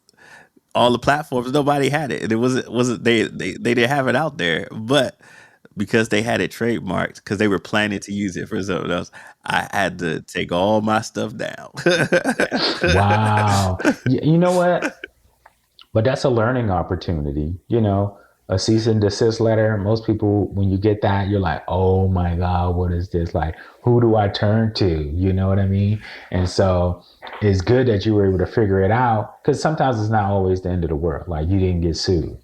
all the platforms, nobody had it, and it wasn't they didn't have it out there, but because they had it trademarked, because they were planning to use it for something else, I had to take all my stuff down. Wow. You know what? But that's a learning opportunity. You know, a cease and desist letter. Most people, when you get that, you're like, oh my God, what is this? Like, who do I turn to? You know what I mean? And so it's good that you were able to figure it out, because sometimes it's not always the end of the world. Like, you didn't get sued.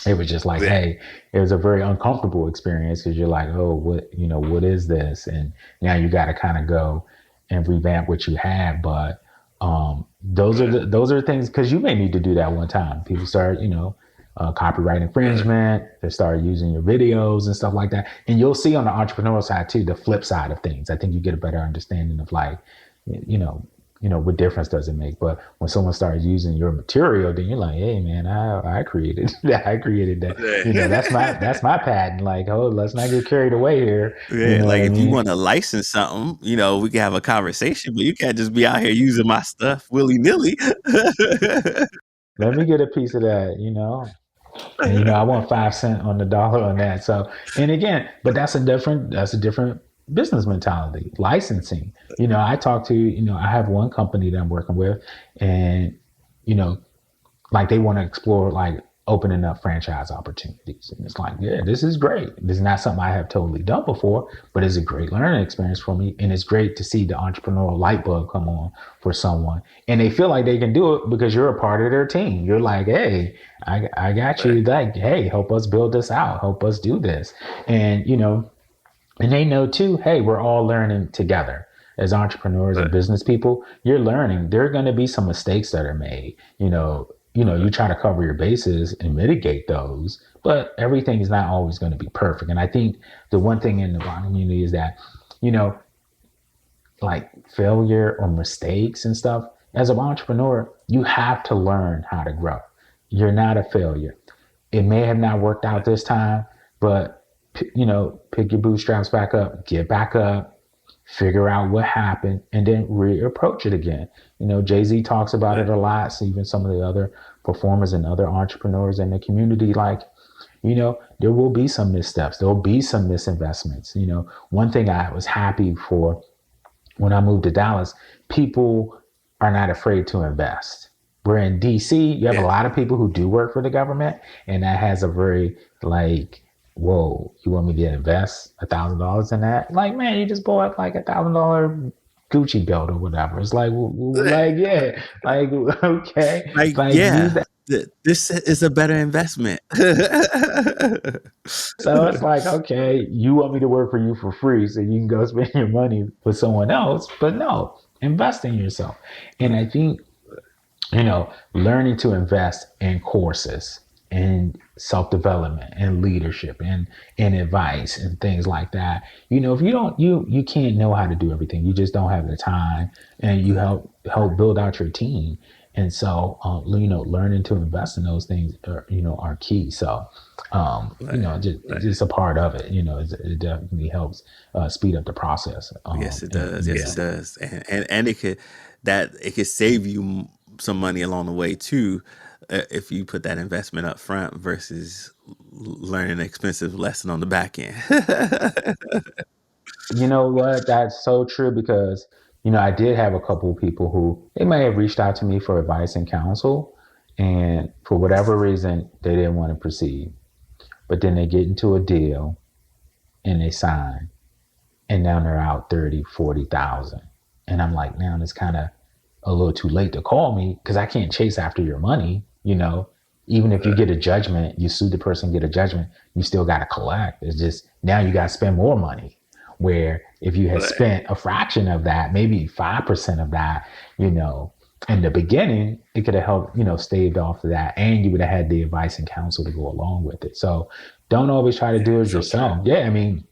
It was just like, hey, it was a very uncomfortable experience, because you're like, oh, what is this? And now you got to kind of go and revamp what you had. But those are things, because you may need to do that one time. People start, copyright infringement. They start using your videos and stuff like that. And you'll see on the entrepreneurial side too, the flip side of things. I think you get a better understanding of like, what difference does it make? But when someone starts using your material, then you're like, hey man, I created that. I created that. That's my patent. Like, oh, let's not get carried away here. Yeah, like if you want to license something, we can have a conversation, but you can't just be out here using my stuff willy nilly. Let me get a piece of that, And I want 5 cents on the dollar on that. So, and again, but that's a different business mentality. Licensing. I talk to, I have one company that I'm working with, and like they want to explore like opening up franchise opportunities. And it's like, yeah, this is great. This is not something I have totally done before, but it's a great learning experience for me. And it's great to see the entrepreneurial light bulb come on for someone. And they feel like they can do it because you're a part of their team. You're like, hey, I got you. Like, hey, help us build this out. Help us do this. And, and they know too, hey, we're all learning together. As entrepreneurs and business people, you're learning. There are going to be some mistakes that are made. You try to cover your bases and mitigate those, but everything is not always going to be perfect. And I think the one thing in the bond community is that, like failure or mistakes and stuff, as an entrepreneur, you have to learn how to grow. You're not a failure. It may have not worked out this time, but, pick your bootstraps back up, get back up, figure out what happened, and then reapproach it again. Jay-Z talks about it Right. a lot. So even some of the other performers and other entrepreneurs in the community, like, there will be some missteps. There will be some misinvestments. One thing I was happy for when I moved to Dallas, people are not afraid to invest. We're in DC, you have a Yeah. lot of people who do work for the government, and that has a very like, whoa, you want me to invest $1,000 in that? Like, man, you just bought like $1,000 Gucci belt or whatever. It's like, yeah, like, okay, Like, like use yeah, that. this is a better investment. So it's like, okay, you want me to work for you for free so you can go spend your money with someone else, but no, invest in yourself. And I think learning to invest in courses and self-development and leadership and advice and things like that. If you don't, you can't know how to do everything. You just don't have the time, and you help build out your team. And so, learning to invest in those things are key. So, Right. just a part of it. It definitely helps speed up the process. Yes, it And does. Yes, it does. And it could save you some money along the way too, if you put that investment up front versus learning an expensive lesson on the back end. You know what? That's so true because, I did have a couple of people who they may have reached out to me for advice and counsel, and for whatever reason, they didn't want to proceed. But then they get into a deal and they sign, and now they're out 30, 40,000. And I'm like, now it's kind of a little too late to call me because I can't chase after your money. Even if you get a judgment, you sue the person, get a judgment, you still got to collect. It's just now you got to spend more money. Where if you had Right. spent a fraction of that, maybe 5% of that, in the beginning, it could have helped, staved off of that, and you would have had the advice and counsel to go along with it. So don't always try to do it So true. yourself. Yeah, I mean,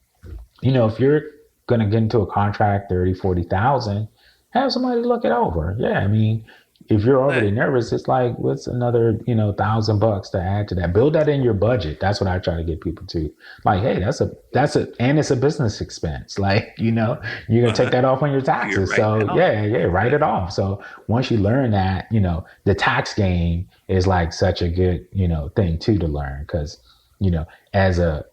if you're gonna get into a contract 30, 40,000, have somebody look it over. Yeah, I mean, if you're already Right. nervous, it's like, what's another, $1,000 to add to that? Build that in your budget. That's what I try to get people to. Like, hey, and it's a business expense. Like, you're gonna take Uh-huh. that off on your You're taxes. right So now. yeah, write it off. So once you learn that, the tax game is like such a good, thing too to learn because you know, as a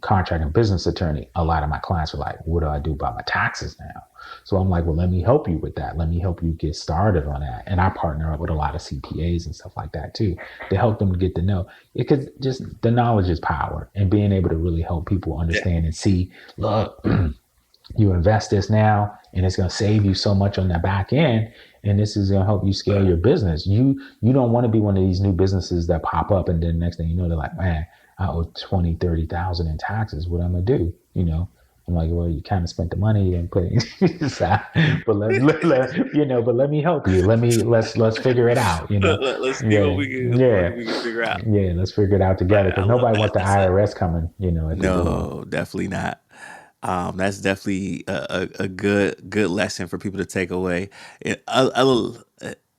contract and business attorney, a lot of my clients were like, "What do I do about my taxes now?" So I'm like, "Well, let me help you with that. Let me help you get started on that." And I partner up with a lot of CPAs and stuff like that too to help them get to know. Because just the knowledge is power, and being able to really help people Yeah. understand and see, look, you invest this now, and it's going to save you so much on the back end, and this is going to help you scale your business. You don't want to be one of these new businesses that pop up, and then next thing you know, they're like, man, I owe 20, 30,000 in taxes. What am I gonna do? I'm like, well, you kind of spent the money and put it aside, but but let me help you. Let's figure it out. Let's see Yeah, what yeah, we can figure out. yeah. Let's figure it out together Right. I because love nobody that. wants the That's a IRS coming, at the door. No, definitely not. That's definitely a good lesson for people to take away.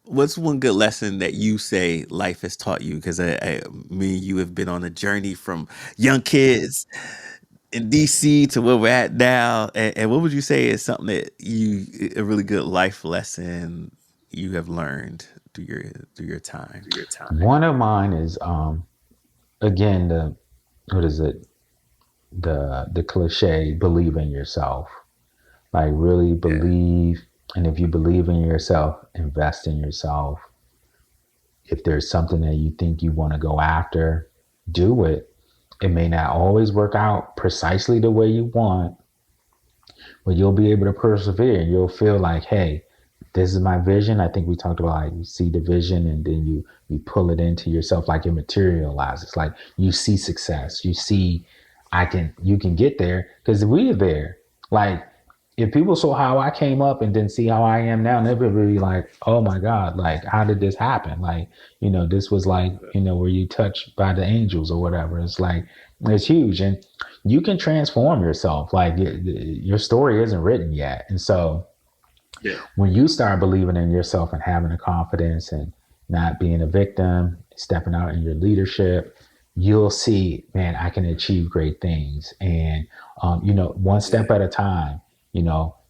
What's one good lesson that you say life has taught you? Because me and you have been on a journey from young kids in DC to where we're at now. And what would you say is something that a really good life lesson you have learned through your time? One of mine is again the what is it the cliche, believe in yourself. Like, really Yeah. believe, and if you believe in yourself, invest in yourself. If there's something that you think you want to go after, do it. It may not always work out precisely the way you want, but you'll be able to persevere. You'll feel like, hey, this is my vision. I think we talked about, like, you see the vision and then you pull it into yourself, like it materializes. Like, you see success. You see, you can get there because we're there. Like, if people saw how I came up and then see how I am now, they'd be really like, oh my God, like, how did this happen? Like, this was like, were you touched by the angels or whatever? It's like, it's huge. And you can transform yourself. Like, your story isn't written yet. And so Yeah. when you start believing in yourself and having a confidence and not being a victim, stepping out in your leadership, you'll see, man, I can achieve great things. And, one Yeah. step at a time,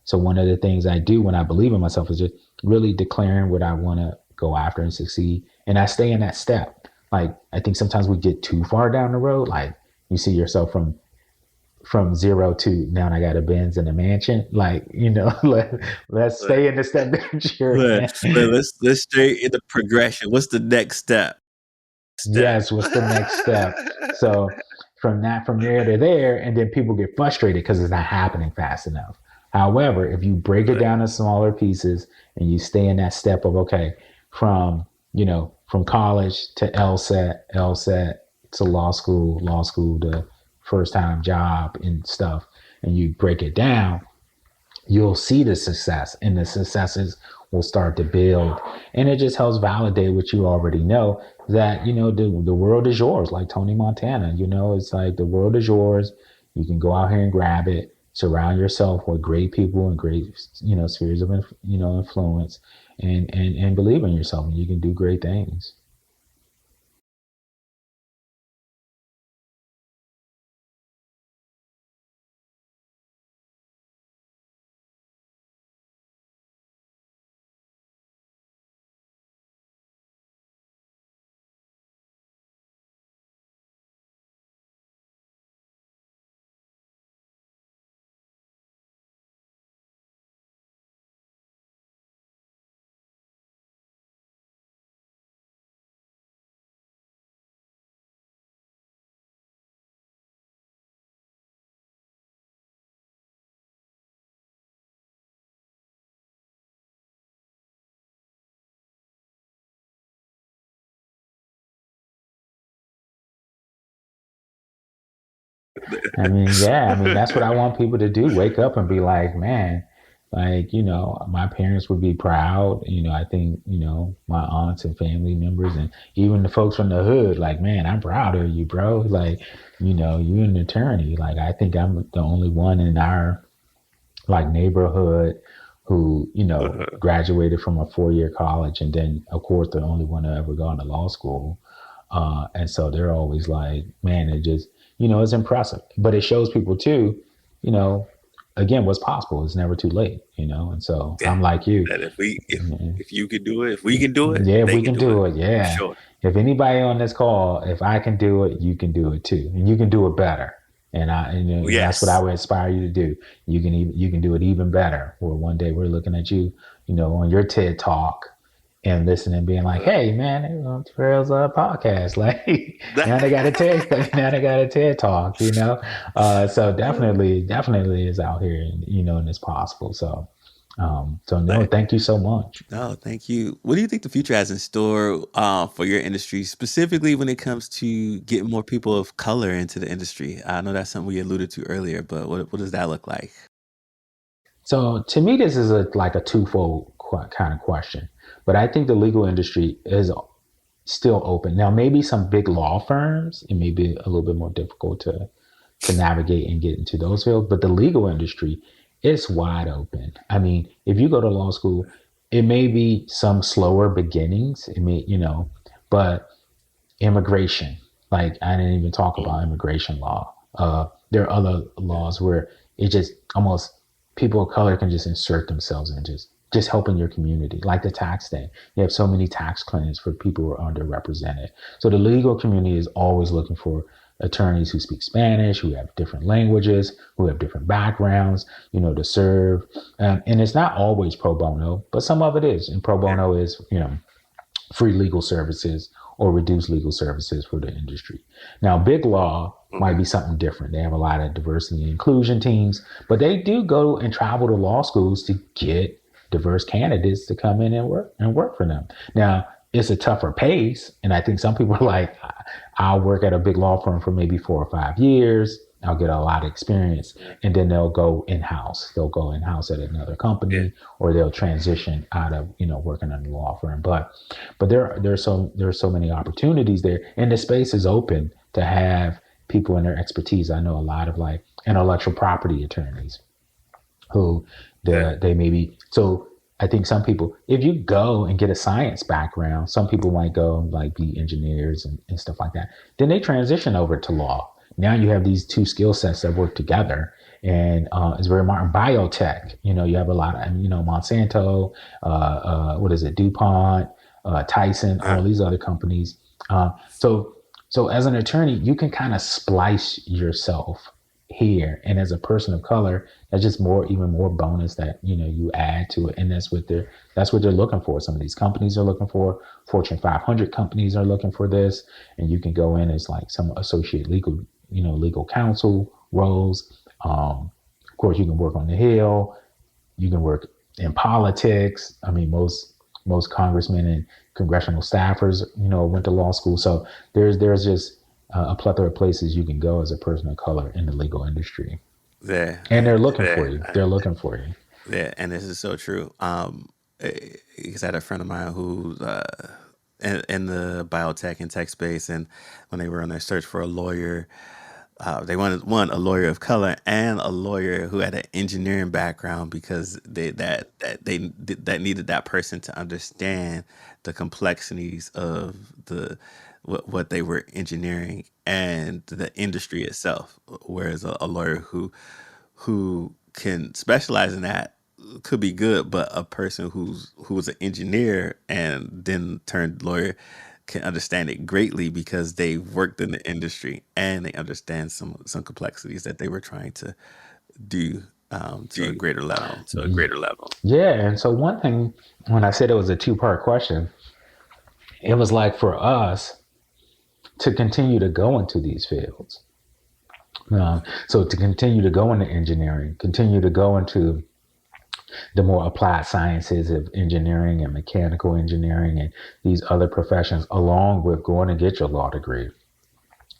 So one of the things I do when I believe in myself is just really declaring what I want to go after and succeed. And I stay in that step. Like, I think sometimes we get too far down the road. Like, you see yourself from zero to now I got a Benz and a mansion. Like, let's But, stay in the step that you're but, but in. let's stay in the progression. What's the next step? Step. Yes, what's the next step? So from there to there, and then people get frustrated because it's not happening fast enough. However, if you break it Right. down to smaller pieces and you stay in that step of okay, from from college to LSAT to law school to first time job and stuff, and you break it down, you'll see the success, and the successes will start to build, and it just helps validate what you already know, that the world is yours, like Tony Montana. It's like the world is yours. You can go out here and grab it, surround yourself with great people and great spheres of influence, and believe in yourself, and you can do great things. I mean, yeah, I mean, that's what I want people to do. Wake up and be like, man, like, my parents would be proud. I think, my aunts and family members and even the folks from the hood, like, man, I'm proud of you, bro. Like, you're an attorney. Like, I think I'm the only one in our like neighborhood who, Uh-huh. graduated from a 4-year college, and then of course the only one to ever gone to law school. And so they're always like, man, it just, it's impressive. But it shows people too, you know, again, what's possible. It's never too late, And so Yeah. I'm like you. That Mhm. if you can do it, if we can do it, Yeah, if they we can can do it do it, for yeah. sure. If anybody on this call, if I can do it, you can do it too, and you can do it better. And that's what I Yes. would inspire you to do. You can do it even better. Where one day we're looking at you, on your TED talk and listening, being like, Uh, "Hey, man, they on Trails podcast. Like now they got a TED, now they got a TED talk. So definitely is out here, and it's possible. So no, But thank you so much. no, thank you. What do you think the future has in store for your industry, specifically when it comes to getting more people of color into the industry? I know that's something we alluded to earlier, but what does that look like? So to me, this is like a twofold kind of question. But I think the legal industry is still open. Now, maybe some big law firms, it may be a little bit more difficult to navigate and get into those fields, but the legal industry is wide open. I mean, if you go to law school, it may be some slower beginnings. It may, but immigration. Like I didn't even talk Mm, about immigration law. There are other laws where it just almost people of color can just insert themselves and just helping your community, like the tax thing. You have so many tax claims for people who are underrepresented. So the legal community is always looking for attorneys who speak Spanish, who have different languages, who have different backgrounds, to serve. And it's not always pro bono, but some of it is. And pro yeah. bono is, free legal services or reduced legal services for the industry. Now, big law might Okay. be something different. They have a lot of diversity and inclusion teams, but they do go and travel to law schools to get diverse candidates to come in and work for them. Now, it's a tougher pace, and I think some people are like, I'll work at a big law firm for maybe 4 or 5 years. I'll get a lot of experience, Yeah. and then they'll go in house. They'll go in house at another Yeah. company, or they'll transition out of working in a law firm. But there's so many opportunities there, and the space is open to have people in their expertise. I know a lot of like intellectual property attorneys who Yeah. they may be. So I think some people, if you go and get a science background, some people might go and like be engineers and stuff like that. Then they transition over to law. Now you have these two skill sets that work together, and it's very modern. Biotech, you have a lot of, Monsanto, what is it, DuPont, Tyson, all these other companies. So as an attorney, you can kind of splice yourself here, and as a person of color, that's just even more bonus that you add to it, and that's what they're looking for. Some of these companies are looking for. Fortune 500 companies are looking for this, and you can go in as like some associate legal counsel roles. Of course, you can work on the Hill. You can work in politics. I mean, most congressmen and congressional staffers, went to law school. So there's just a plethora of places you can go as a person of color in the legal industry. Yeah, And they're looking for you. They're looking for you. yeah, and this is so true. Because I had a friend of mine who's in the biotech and tech space, and when they were on their search for a lawyer, they wanted a lawyer of color and a lawyer who had an engineering background, because that needed that person to understand the complexities of what they were engineering and the industry itself. Whereas a lawyer who can specialize in that could be good, but a person who's an engineer and then turned lawyer can understand it greatly, because they worked in the industry and they understand some complexities that they were trying to do to a greater level. Yeah. And so one thing, when I said it was a two-part question, it was like for us to continue to go into these fields. So to continue to go into engineering, continue to go into the more applied sciences of engineering and mechanical engineering and these other professions, along with going to get your law degree.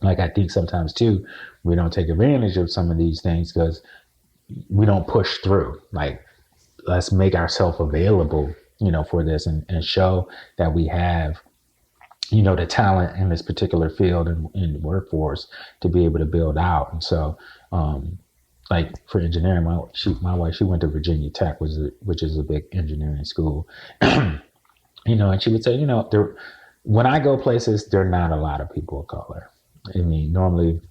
Like, I think sometimes too, we don't take advantage of some of these things because we don't push through. Like, let's make ourselves available, for this and show that we have, the talent in this particular field and in the workforce to be able to build out. And so, like for engineering, my wife, she went to Virginia Tech, which is a big engineering school, and she would say, when I go places, there are not a lot of people of color. I mean, normally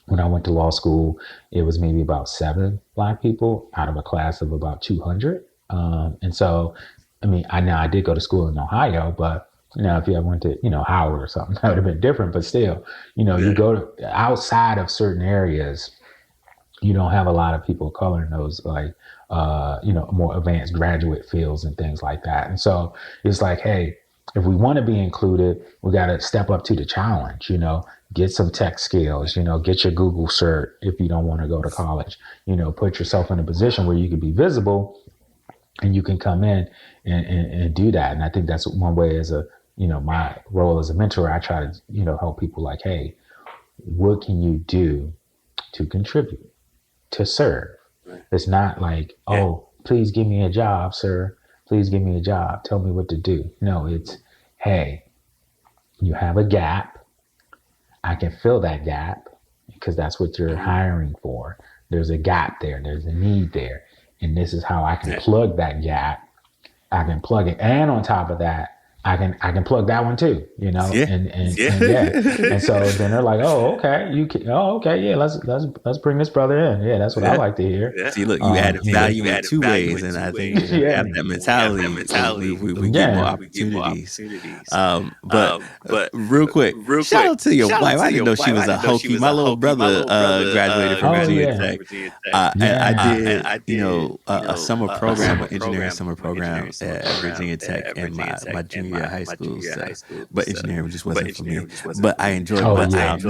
when I went to law school, it was maybe about 7 Black people out of a class of about 200. And so, I mean, I did go to school in Ohio, but if you ever went to, Howard or something, that would have been different. But still, you go to outside of certain areas, you don't have a lot of people of color in those more advanced graduate fields and things like that. And so it's like, hey, if we want to be included, we got to step up to the challenge, get some tech skills, get your Google cert if you don't want to go to college, put yourself in a position where you can be visible and you can come in and do that. And I think that's one way as my role as a mentor, I try to, help people like, hey, what can you do to contribute? To serve. It's not like, oh, please give me a job, sir. Please give me a job. Tell me what to do. No, it's, hey, you have a gap. I can fill that gap because that's what you're hiring for. There's a gap there. There's a need there. And this is how I can plug that gap. I can plug it. And on top of that, I can plug that one too, and so then they're like, oh, okay, let's bring this brother in. Yeah, that's what I like to hear. See, look, you added value in two ways, and I think have that mentality. We get more opportunities. But real quick, shout out to your wife. I didn't know she was a Hokie. My little brother graduated from Virginia Tech. I did, a summer program, an engineering summer program at Virginia Tech in my junior year of high school. But engineering just wasn't for me. But I enjoyed my time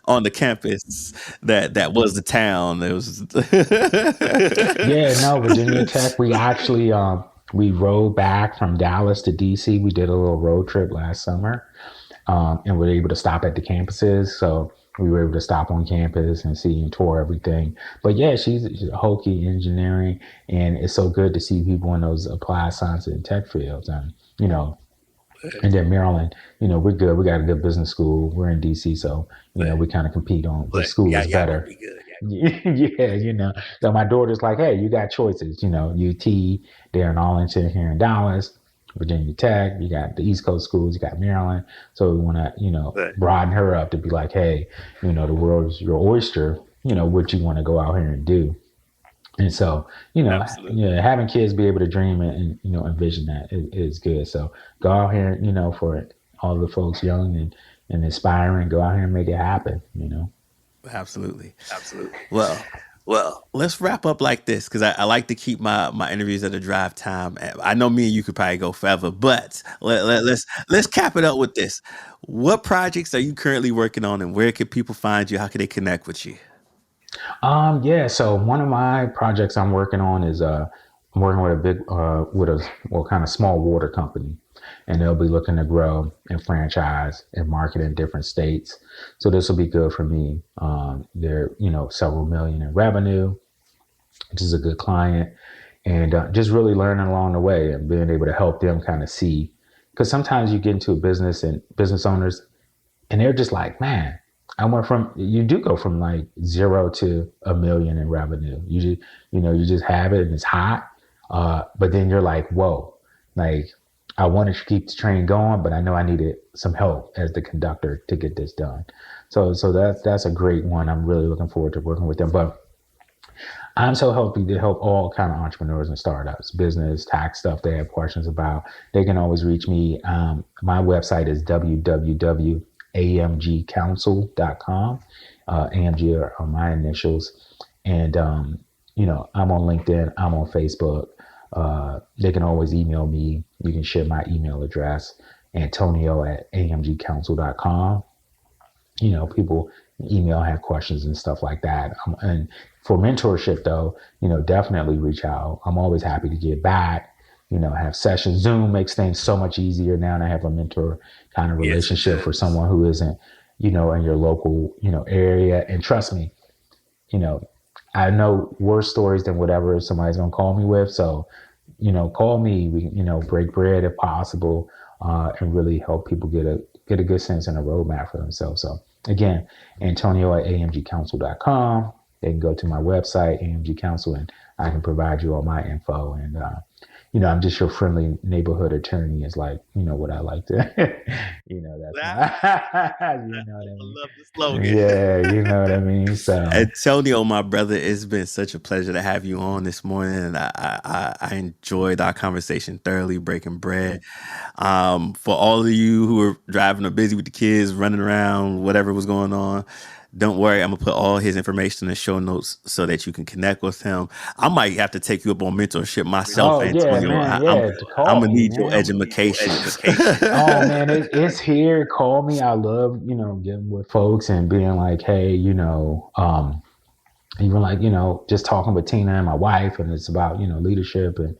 on the campus that was the town. It was Virginia Tech. We actually we rode back from Dallas to DC. We did a little road trip last summer, and we were able to stop at the campuses. So we were able to stop on campus and see and tour everything. But yeah, she's a Hokie engineering, and it's so good to see people in those applied science and tech fields. And and then Maryland, we're good. We got a good business school. We're in DC, so we kind of compete on what school is better. So my daughter's like, hey, you got choices. UT, they're in Arlington here in Dallas. Virginia Tech, you got the East Coast schools, you got Maryland. So we want to, broaden her up to be like, hey, the world is your oyster. what you want to go out here and do. And so, yeah, having kids be able to dream and envision that is good. So go out here, for all the folks young and aspiring, go out here and make it happen. Absolutely. Well, let's wrap up like this because I like to keep my interviews at a drive time. I know me and you could probably go forever, but let's cap it up with this. What projects are you currently working on, and where can people find you? How can they connect with you? Yeah. So one of my projects I'm working on is I'm working with a big kind of small water company, and they'll be looking to grow and franchise and market in different states. So this will be good for me. They're several million in revenue, which is a good client, and just really learning along the way and being able to help them kind of see, because sometimes you get into a business and business owners and they're just like, man, you do go from like 0 to a million in revenue. You just have it and it's hot. But then you're like, whoa, like I wanted to keep the train going, but I know I needed some help as the conductor to get this done. So that's a great one. I'm really looking forward to working with them. But I'm so happy to help all kind of entrepreneurs and startups, business, tax stuff they have questions about. They can always reach me. My website is www.amgcounsel.com. AMG are my initials. And, I'm on LinkedIn. I'm on Facebook. They can always email me. You can share my email address, Antonio@amgcounsel.com. People email, have questions and stuff like that. And for mentorship though, definitely reach out. I'm always happy to get back, have sessions. Zoom makes things so much easier now, and I have a mentor kind of relationship for someone who isn't, in your local, area. And trust me, I know worse stories than whatever somebody's going to call me with. So, call me, we, break bread if possible, and really help people get a good sense and a roadmap for themselves. So again, Antonio@amgcounsel.com. They can go to my website, AMG Counsel, and I can provide you all my info. And, I'm just your friendly neighborhood attorney is like, what I like to, that's my, you know what I I mean? love the slogan. Yeah, you know what I mean? So, Antonio, my brother, it's been such a pleasure to have you on this morning, and I enjoyed our conversation thoroughly, breaking bread. For all of you who are driving or busy with the kids, running around, whatever was going on, don't worry. I'm gonna put all his information in the show notes so that you can connect with him. I might have to take you up on mentorship myself, oh yeah, Antonio. man, I'm yeah, to I'm call gonna me, need your man. education. Oh man, it's here. Call me. I love, getting with folks and being like, hey, even like, just talking with Tina and my wife, and it's about, leadership and,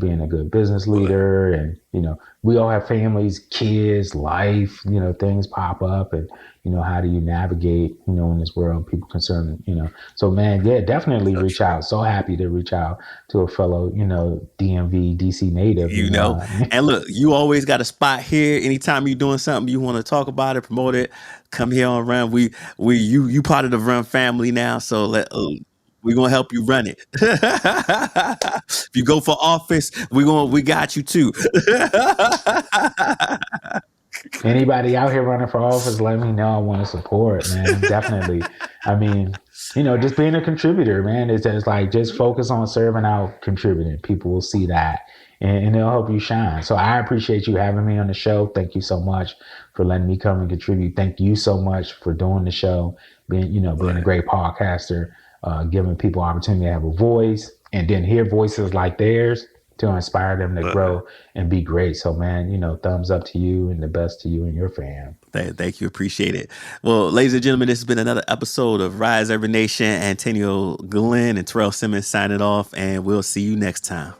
being a good business leader. And, we all have families, kids, life, things pop up, and, how do you navigate, in this world, people concerned, so man, yeah, definitely reach out. So happy to reach out to a fellow, DMV, DC native, And look, you always got a spot here. Anytime you're doing something you want to talk about it, promote it, come here on Run. You part of the Run family now, so we're gonna help you run it. If you go for office, we got you too. Anybody out here running for office, let me know. I want to support, man. Definitely. I mean, just being a contributor, man. It's just like, just focus on serving out, contributing. People will see that, and it'll help you shine. So I appreciate you having me on the show. Thank you so much for letting me come and contribute. Thank you so much for doing the show, being a great podcaster, giving people opportunity to have a voice, and then hear voices like theirs to inspire them to grow and be great. So man, thumbs up to you, and the best to you and your fam. Thank you. Appreciate it. Well, ladies and gentlemen, this has been another episode of Rise Every Nation. Antonio Glenn and Terrell Simmons signing off, and we'll see you next time.